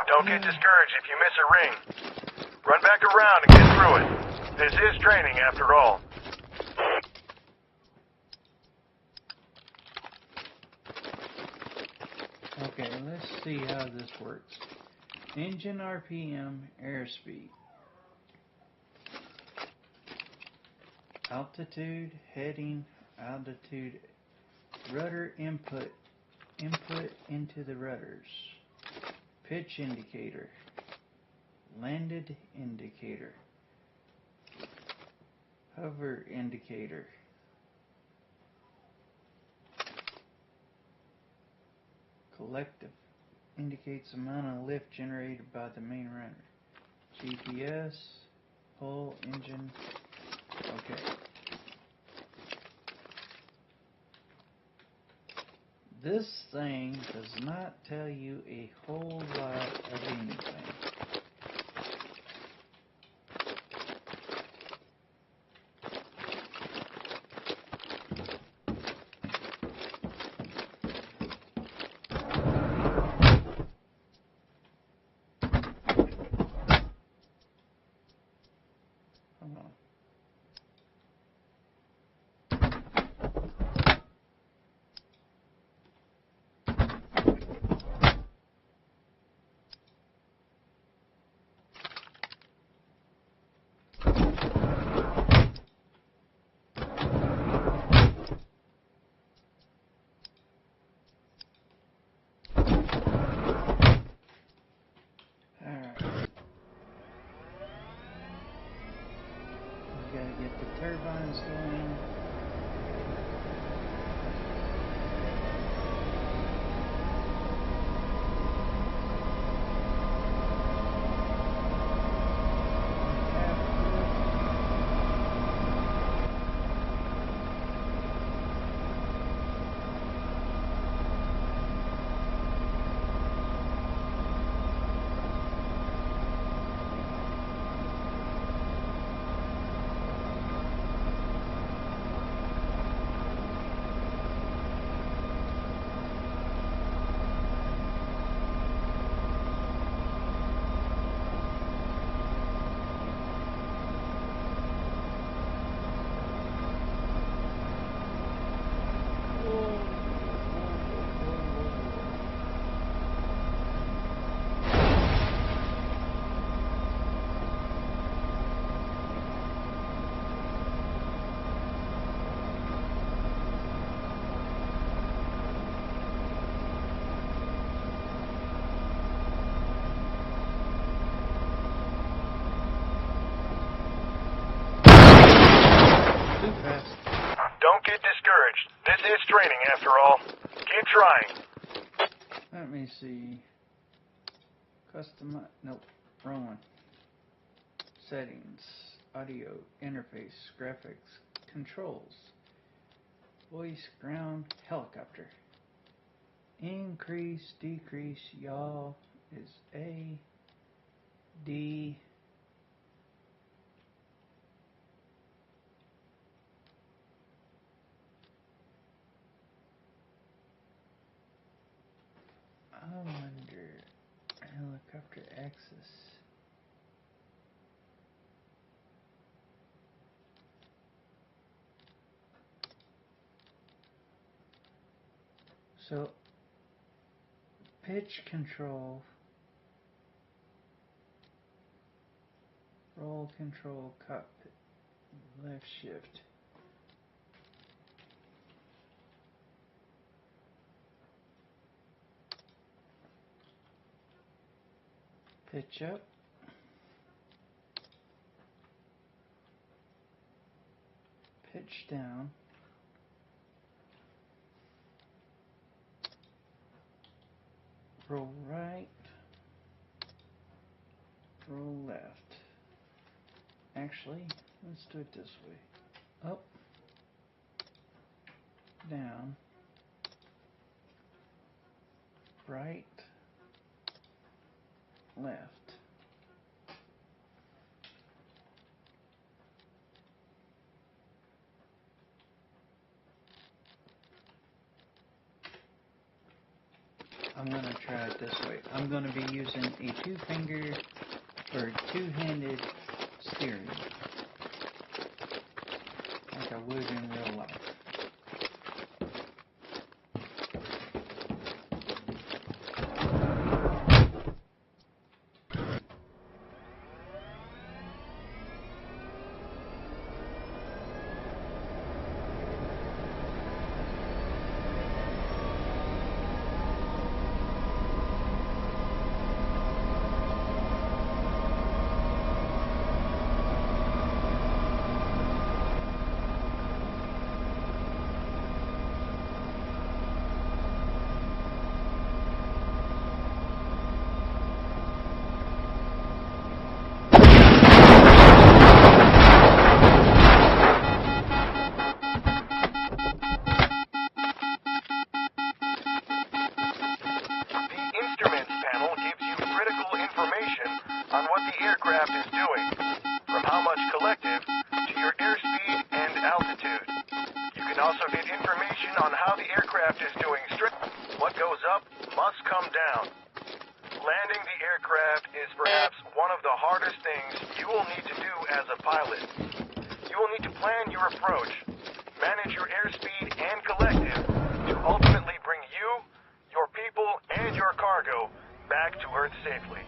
S4: Don't get discouraged if you miss a ring. Run back around and get through it. This is training after all.
S1: Okay, let's see how this works. Engine RPM, airspeed. Altitude, heading, altitude, rudder input into the rudders. Pitch indicator, landed indicator, hover indicator, collective indicates amount of lift generated by the main runner. GPS, pull, engine, okay. This thing does not tell you a whole lot of anything. Hold on. Gotta get the turbines going. too fast.
S4: Don't get discouraged. This is training, after all. Keep trying.
S1: Let me see. Customize. Nope. Wrong one. Settings. Audio. Interface. Graphics. Controls. Voice. Ground. Helicopter. Increase. Decrease. Y'all is A. D. I wonder, helicopter access. So, pitch control, roll control, cockpit, left shift. Pitch up. Pitch down. Roll right. Roll left. Actually, let's do it this way. Up. Down. Right. Left. I'm going to try it this way. I'm going to be using a two-finger or two-handed steering like I would in real life.
S4: On what the aircraft is doing, from how much collective to your airspeed and altitude. You can also get information on how the aircraft is doing. What goes up must come down. Landing the aircraft is perhaps one of the hardest things you will need to do as a pilot. You will need to plan your approach, manage your airspeed and collective to ultimately bring you, your people, and your cargo back to Earth safely.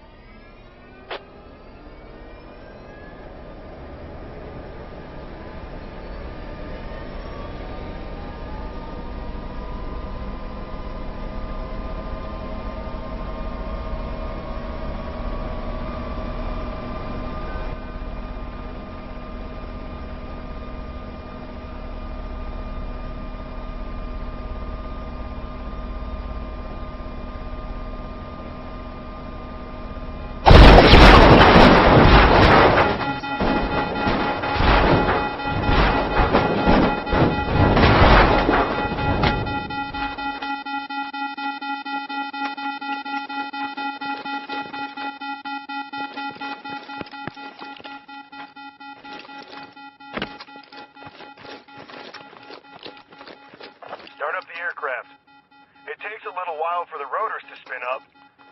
S4: Start up the aircraft. It takes a little while for the rotors to spin up,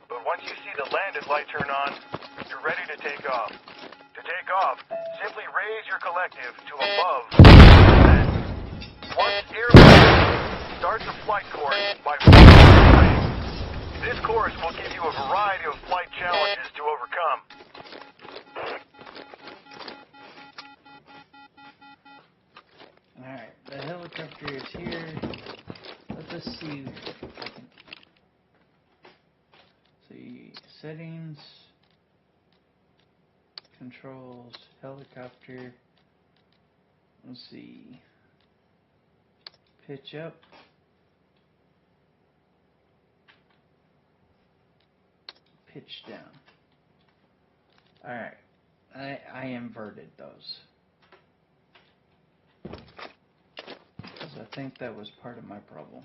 S4: but once you see the landed light turn on, you're ready to take off. To take off, simply raise your collective to above that. Once airborne, start the flight course by flying. This course will give you a variety of flight challenges to overcome.
S1: Alright, the helicopter is here. Let's see if I can see settings, controls, helicopter, let's see. Pitch up. Pitch down. Alright. I inverted those. Because I think that was part of my problem.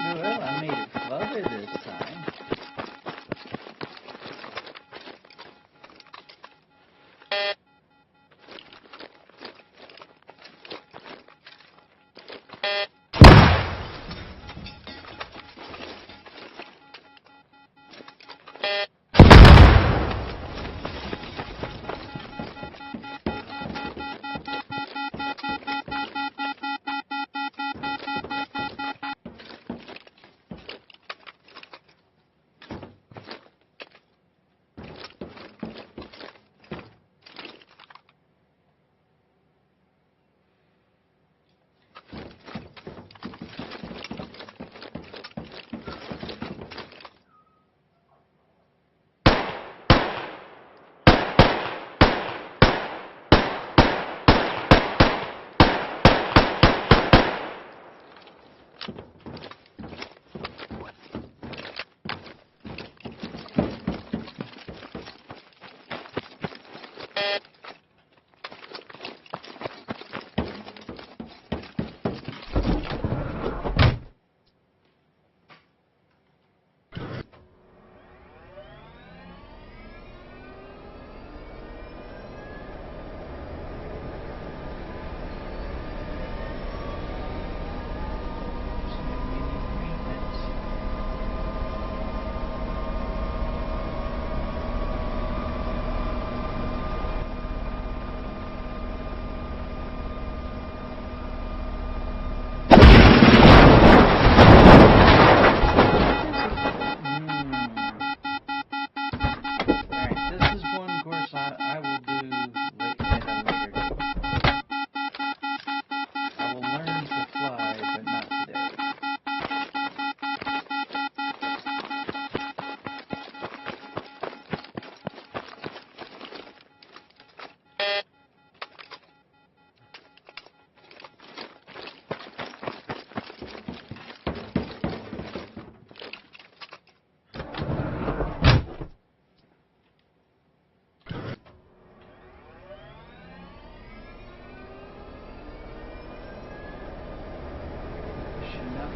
S1: Well, I made it flutter this time.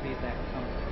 S1: Be that comfortable.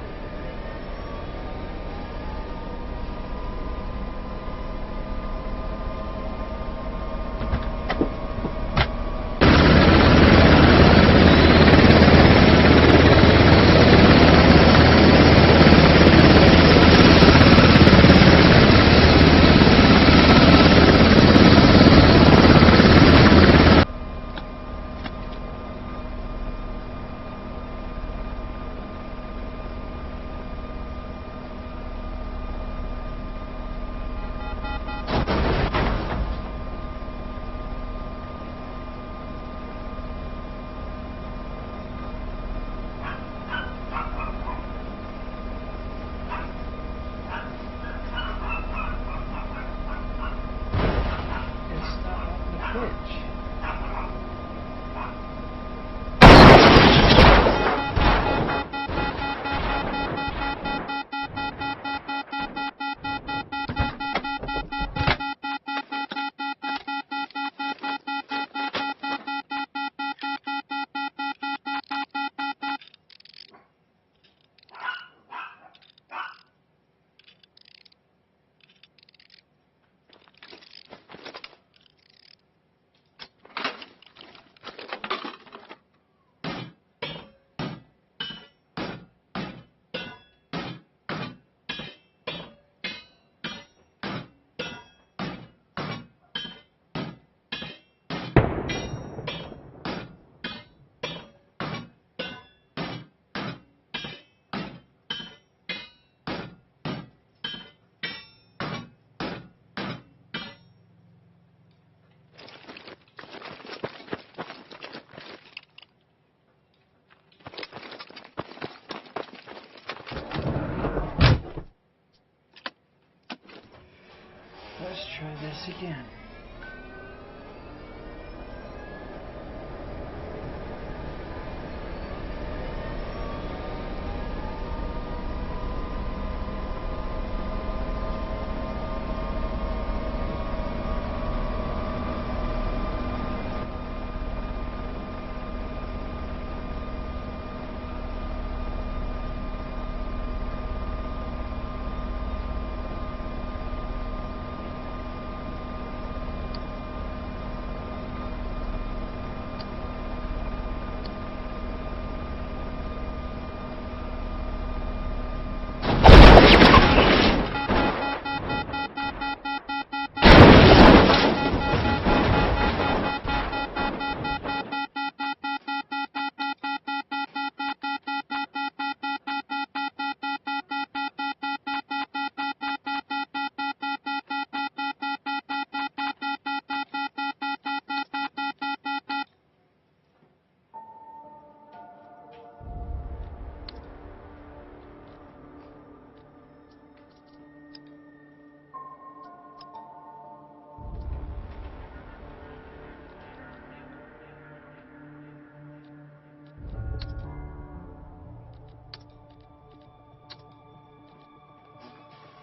S1: again.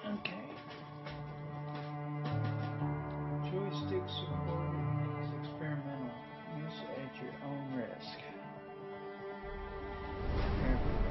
S1: Okay. Joystick support is experimental. Use at your own risk. There we go.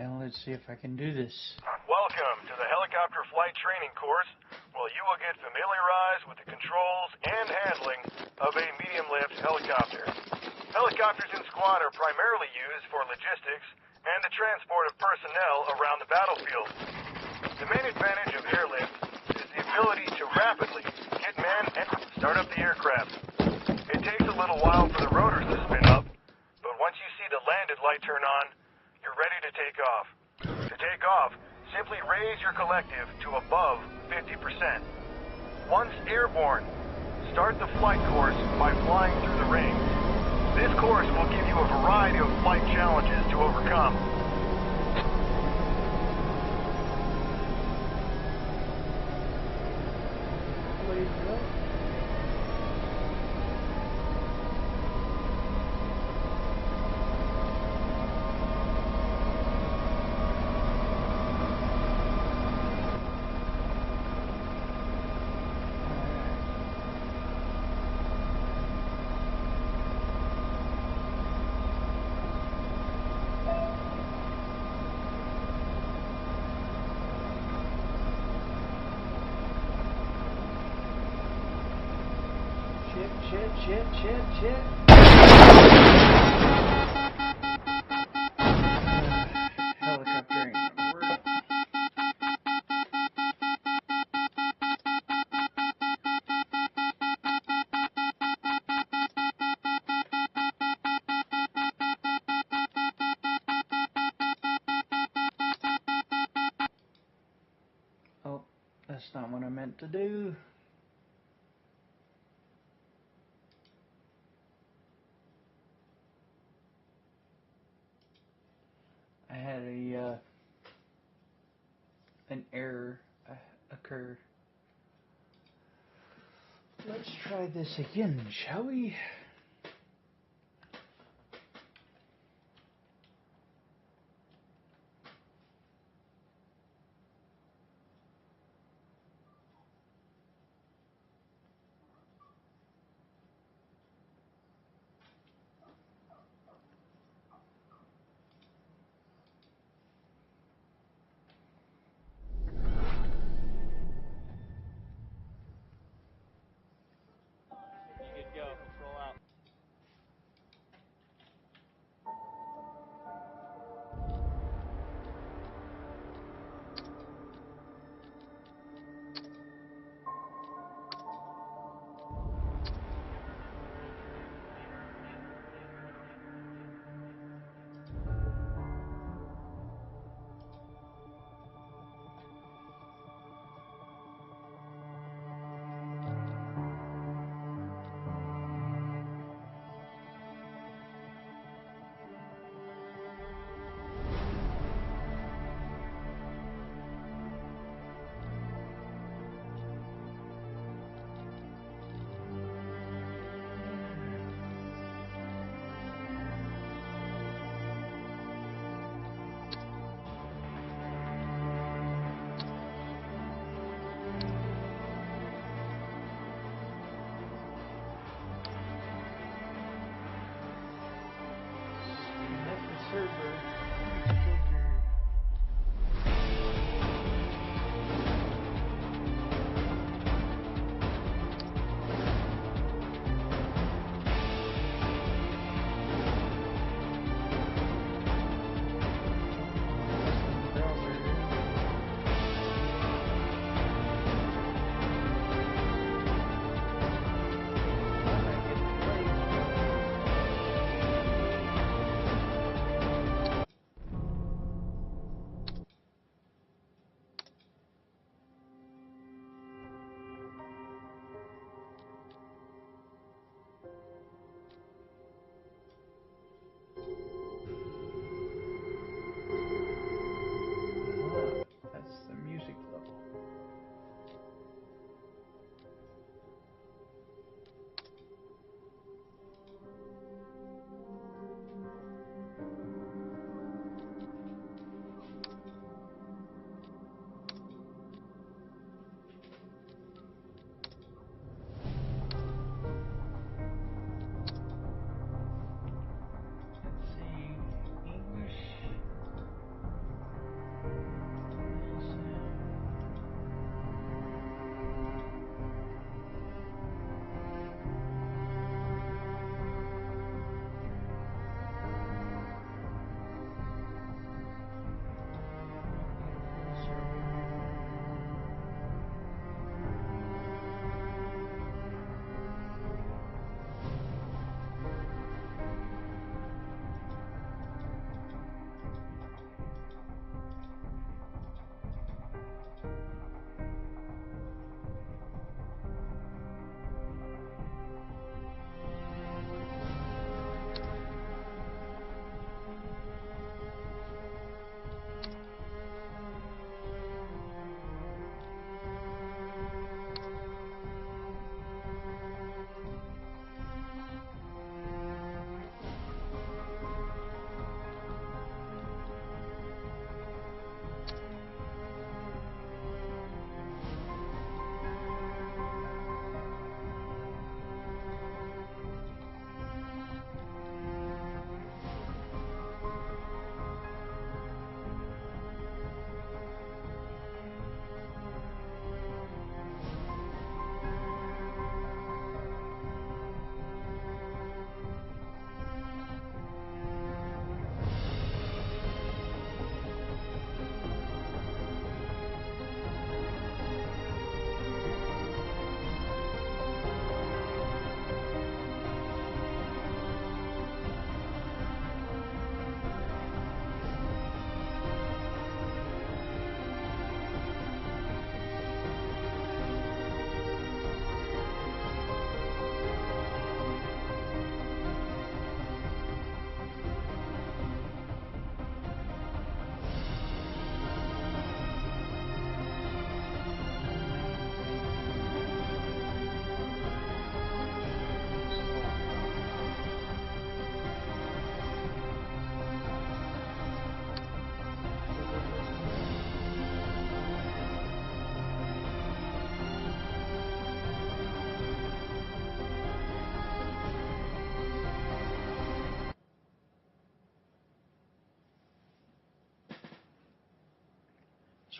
S1: Now let's see if I can do this.
S4: Welcome to the helicopter flight training course. Well, you will get familiarized with the controls and handling of a medium-lift helicopter. Helicopters in squad are primarily used for logistics and the transport of personnel around the battlefield. The main advantage of airlift is the ability to rapidly get men and start up the aircraft. It takes a little while for the rotors to spin up, but once you see the landed light turn on, you're ready to take off. To take off, simply raise your collective to above 50%. Once airborne, start the flight course by flying through the rings. This course will give you a variety of flight challenges to overcome.
S1: Shit. Helicopter ain't gonna work. Oh, that's not what I meant to do. I had an error occur. Let's try this again, shall we?
S6: You good to go. Let's roll out.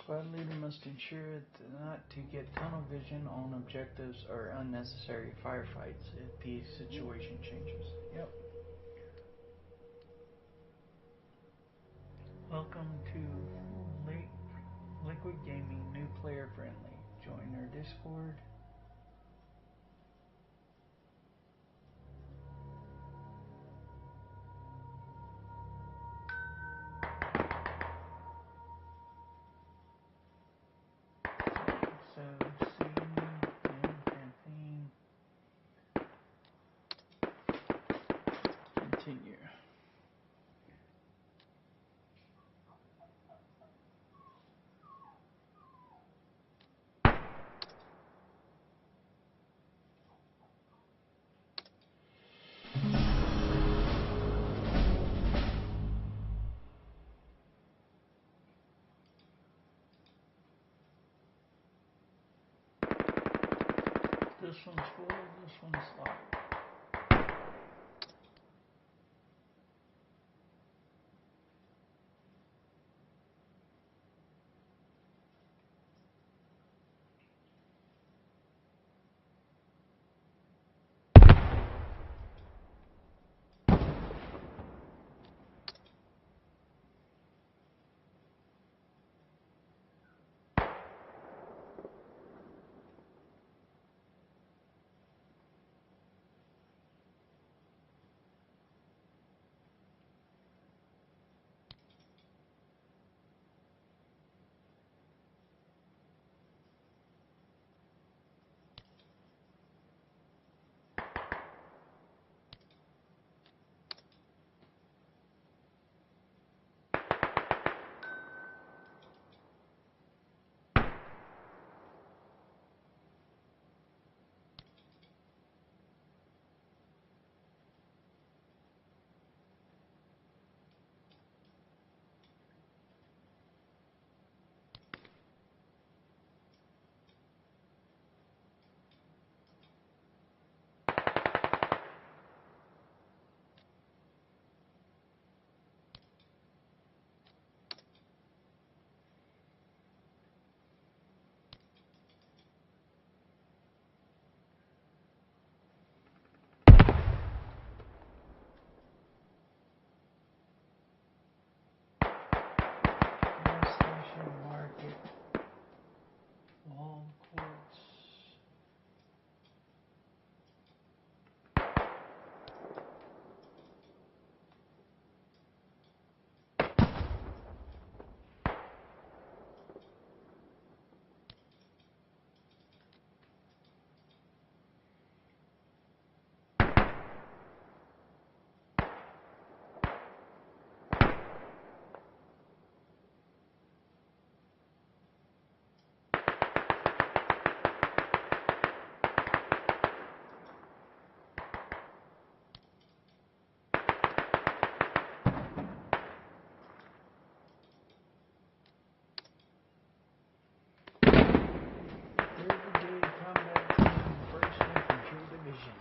S1: squad leader must ensure not to get tunnel vision on objectives or unnecessary firefights if the situation changes. Yep. Welcome to Liquid Gaming, new player friendly. Join our Discord. So, scene and campaign. Continue. This one's full, this one's live. Gas station, market, wall quartz. Brigade Combat Team, 1st Infantry Division.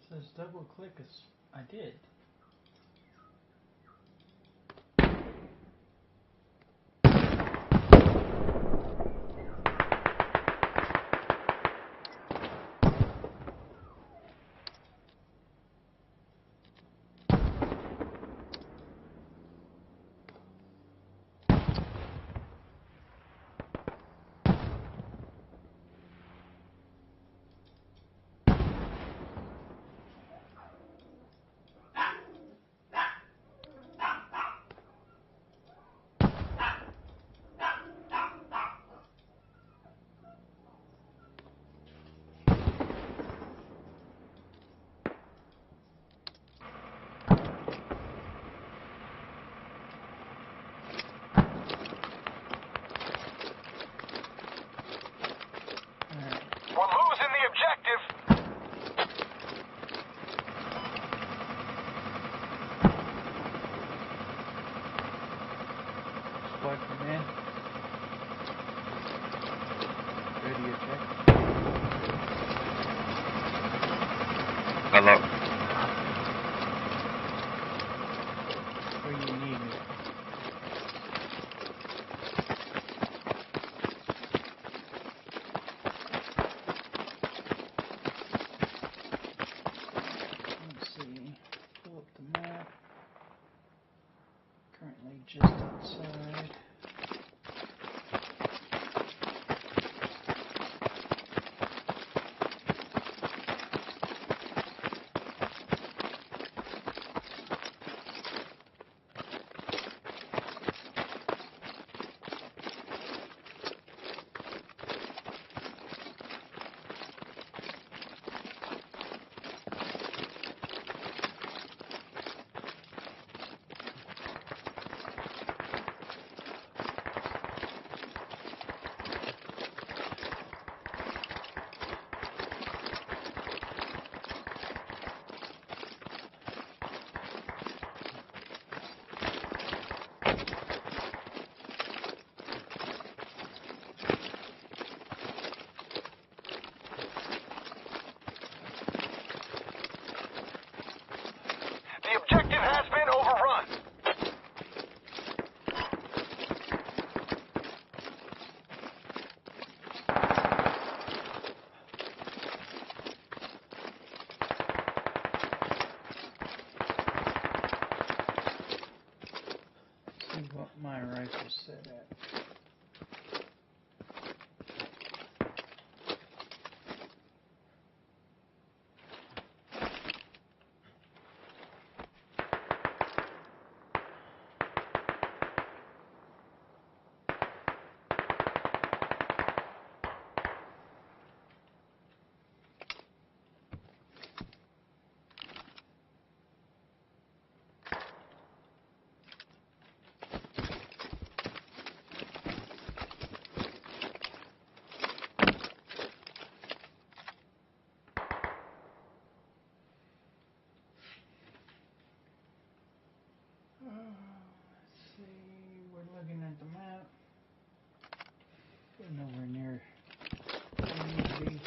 S1: Says double click us. I did.
S4: We're losing the objective.
S1: Squad command. Ready to check.
S6: Hello.
S1: nowhere near where I need to be.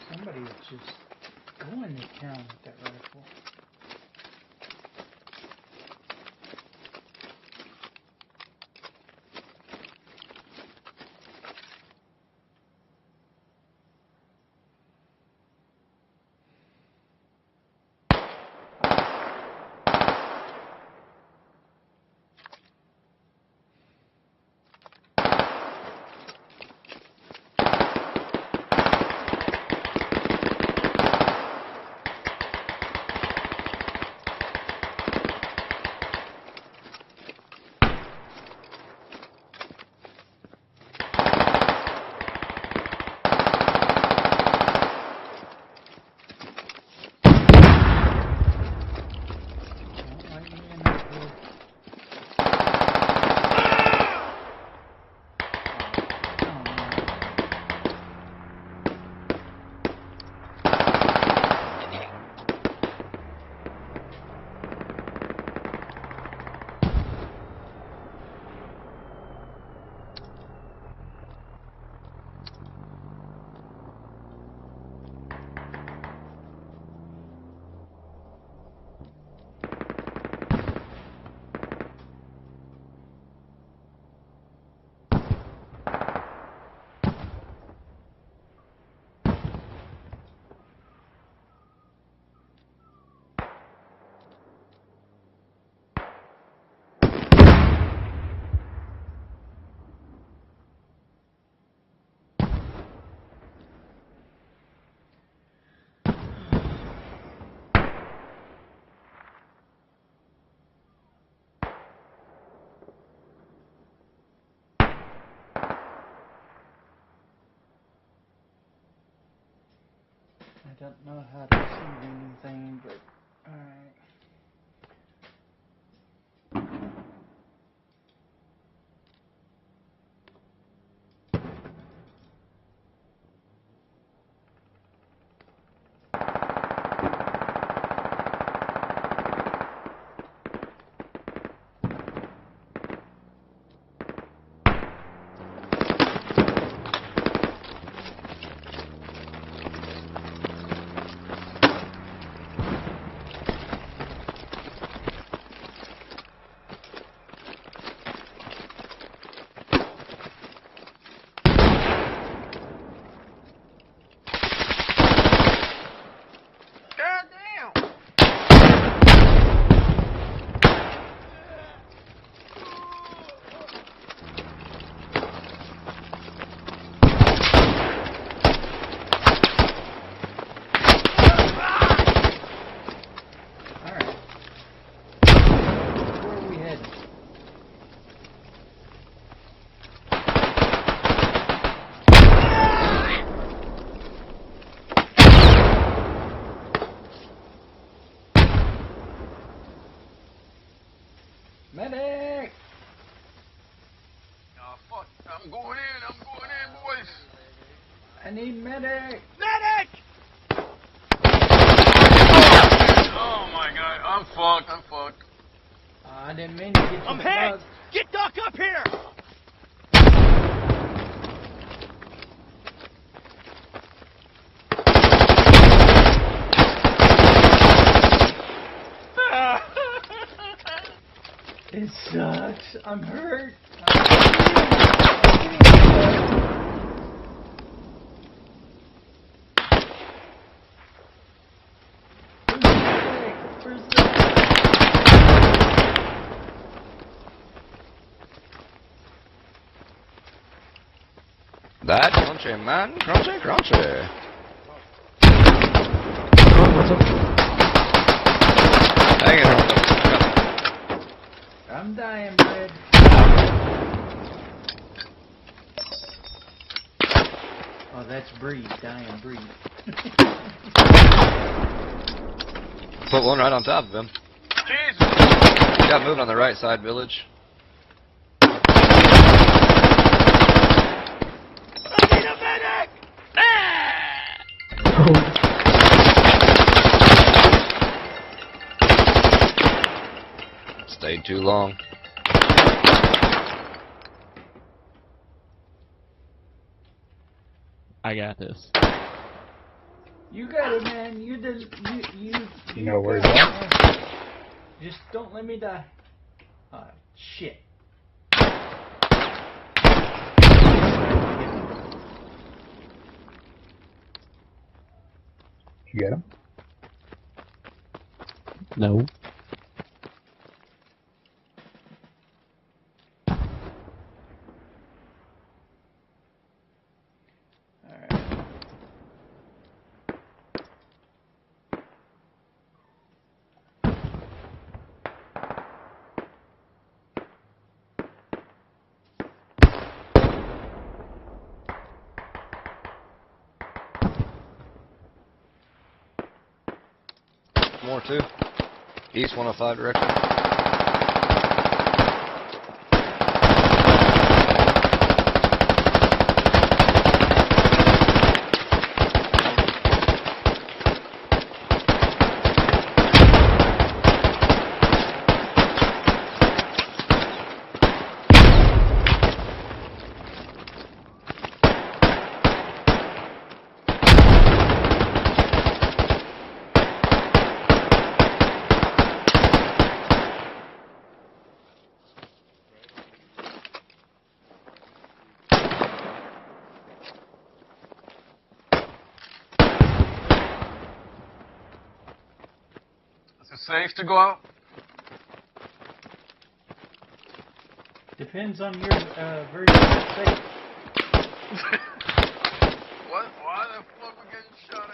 S1: Somebody was just going to town with that rifle. I don't know how to see anything, but alright. need medic.
S4: Medic! Oh my god, I'm fucked.
S1: I didn't mean to get you
S4: I'm hit!
S1: plugged.
S4: Get Doc up here!
S1: It sucks. I'm hurt.
S6: That crunchy, man. Crunchy.
S2: What's up?
S6: Hang it.
S1: I'm dying, bud. Oh, that's breed. Dying breed.
S6: Put one right on top of him.
S4: Jesus!
S6: He got moving on the right side, village.
S4: I need a medic!
S6: Stayed too long.
S2: I got this.
S1: You got it, man. You
S7: know where
S1: got
S7: he's
S1: it, man. Just don't let me die. Oh, shit.
S7: You get him?
S2: No.
S1: Alright.
S6: More too. East 105 direction.
S4: Is it safe to go out?
S1: Depends on your version of safe.
S4: What? Why the fuck we getting shot at?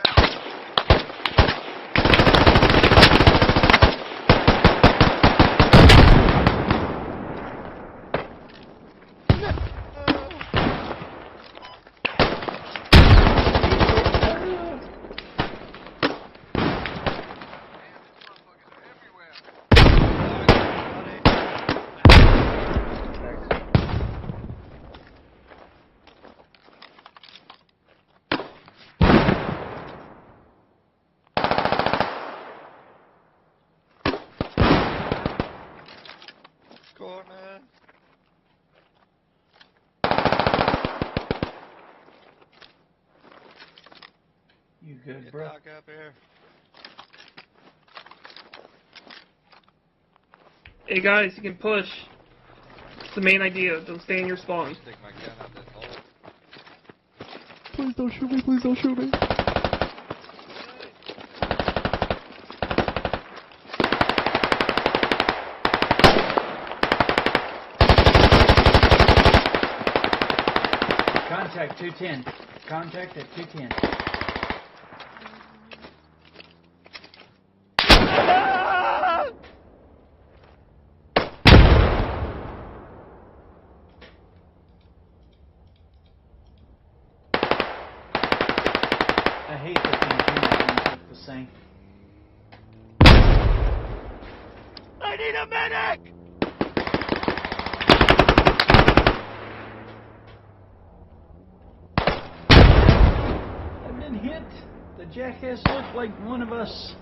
S6: Score, man.
S1: You good,
S6: Get
S1: bro?
S6: Doc up here.
S8: Hey guys, you can push. It's the main idea. Don't stay in your spawn.
S6: Stick my gun out this hole.
S2: Please don't shoot me, please don't shoot me.
S1: Contact 210. Contact at 210. I hate that things look the same.
S4: I need a medic!
S1: been hit. The jackass looked like one of us.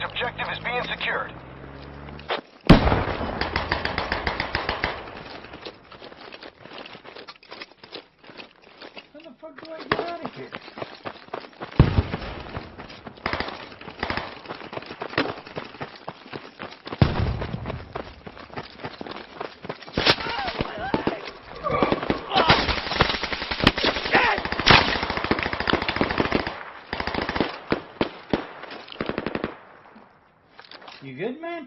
S4: Objective is being secured.
S1: How the fuck do I get out of here? You good, man?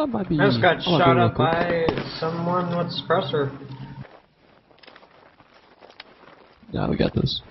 S9: Might be.
S7: I just got
S9: I'll
S7: shot
S9: do it real
S7: up
S9: quick.
S7: by someone with suppressor.
S9: Yeah, we got this.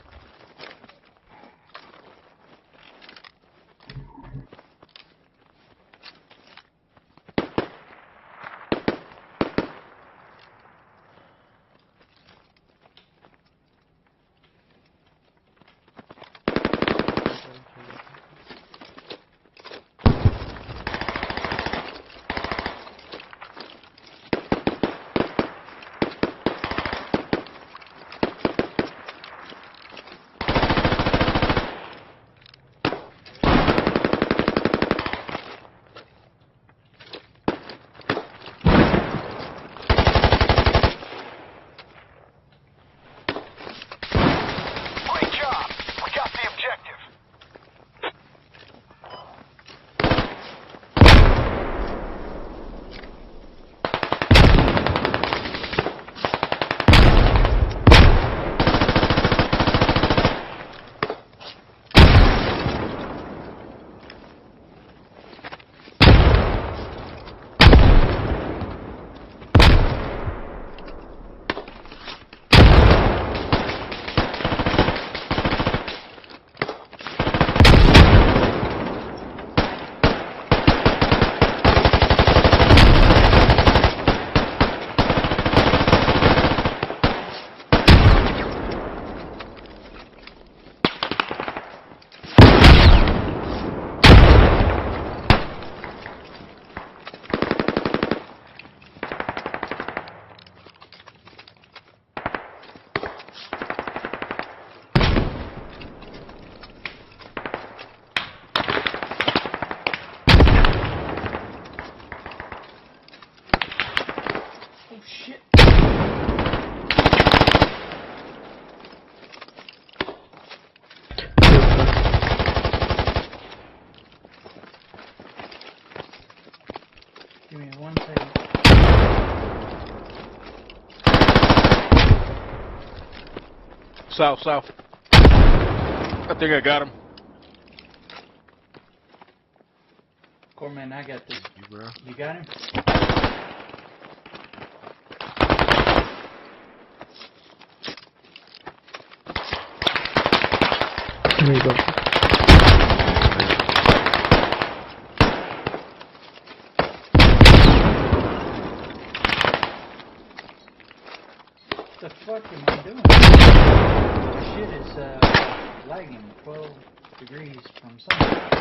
S4: Great job. We got the objective.
S1: Oh shit. Give me 1 second.
S10: South. I think I got him.
S1: Corman, I got this.
S10: Bro.
S1: You got him?
S9: There you go.
S1: fuck am I doing? My shit is lagging 12 degrees from sun.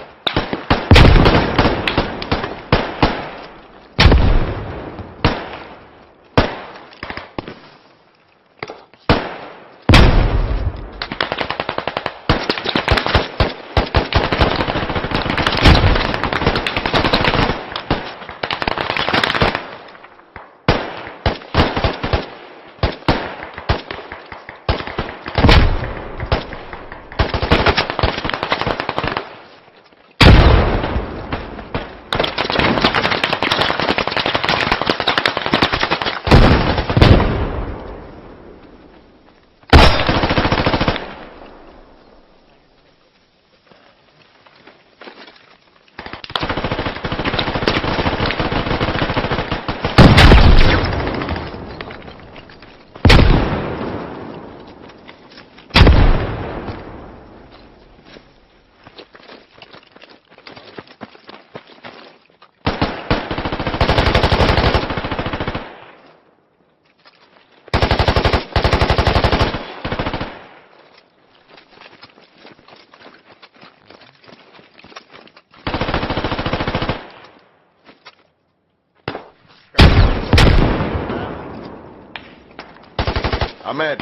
S11: Ahmed.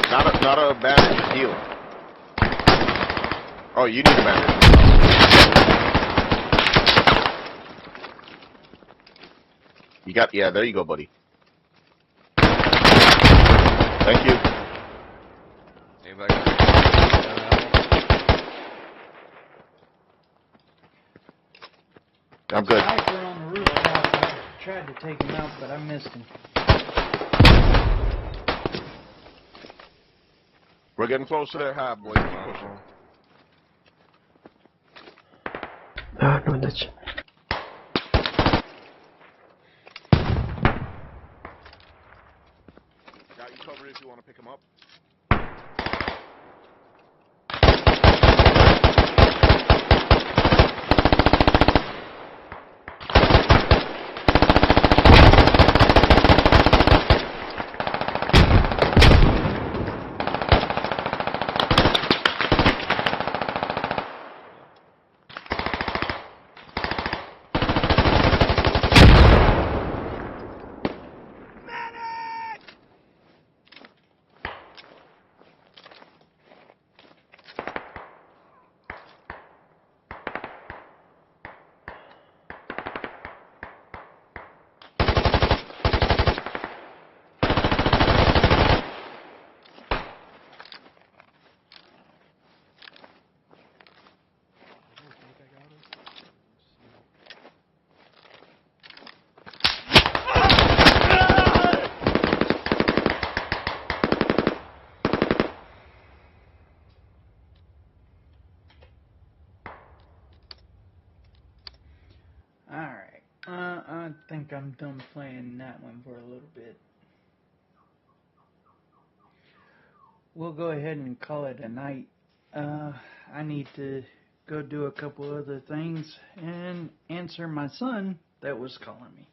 S11: Not a bandage, just heal. Oh, you need a bandage. You got, yeah, there you go, buddy. Thank you.
S6: Anybody?
S11: I'm good.
S1: Sniper on the rooftop. I tried to take him out, but I missed him.
S11: We're getting close to their high, boys. Keep pushing.
S7: No, that's...
S11: Got you covered if you want to pick them up.
S1: Alright. I think I'm done playing that one for a little bit. We'll go ahead and call it a night. I need to go do a couple other things and answer my son that was calling me.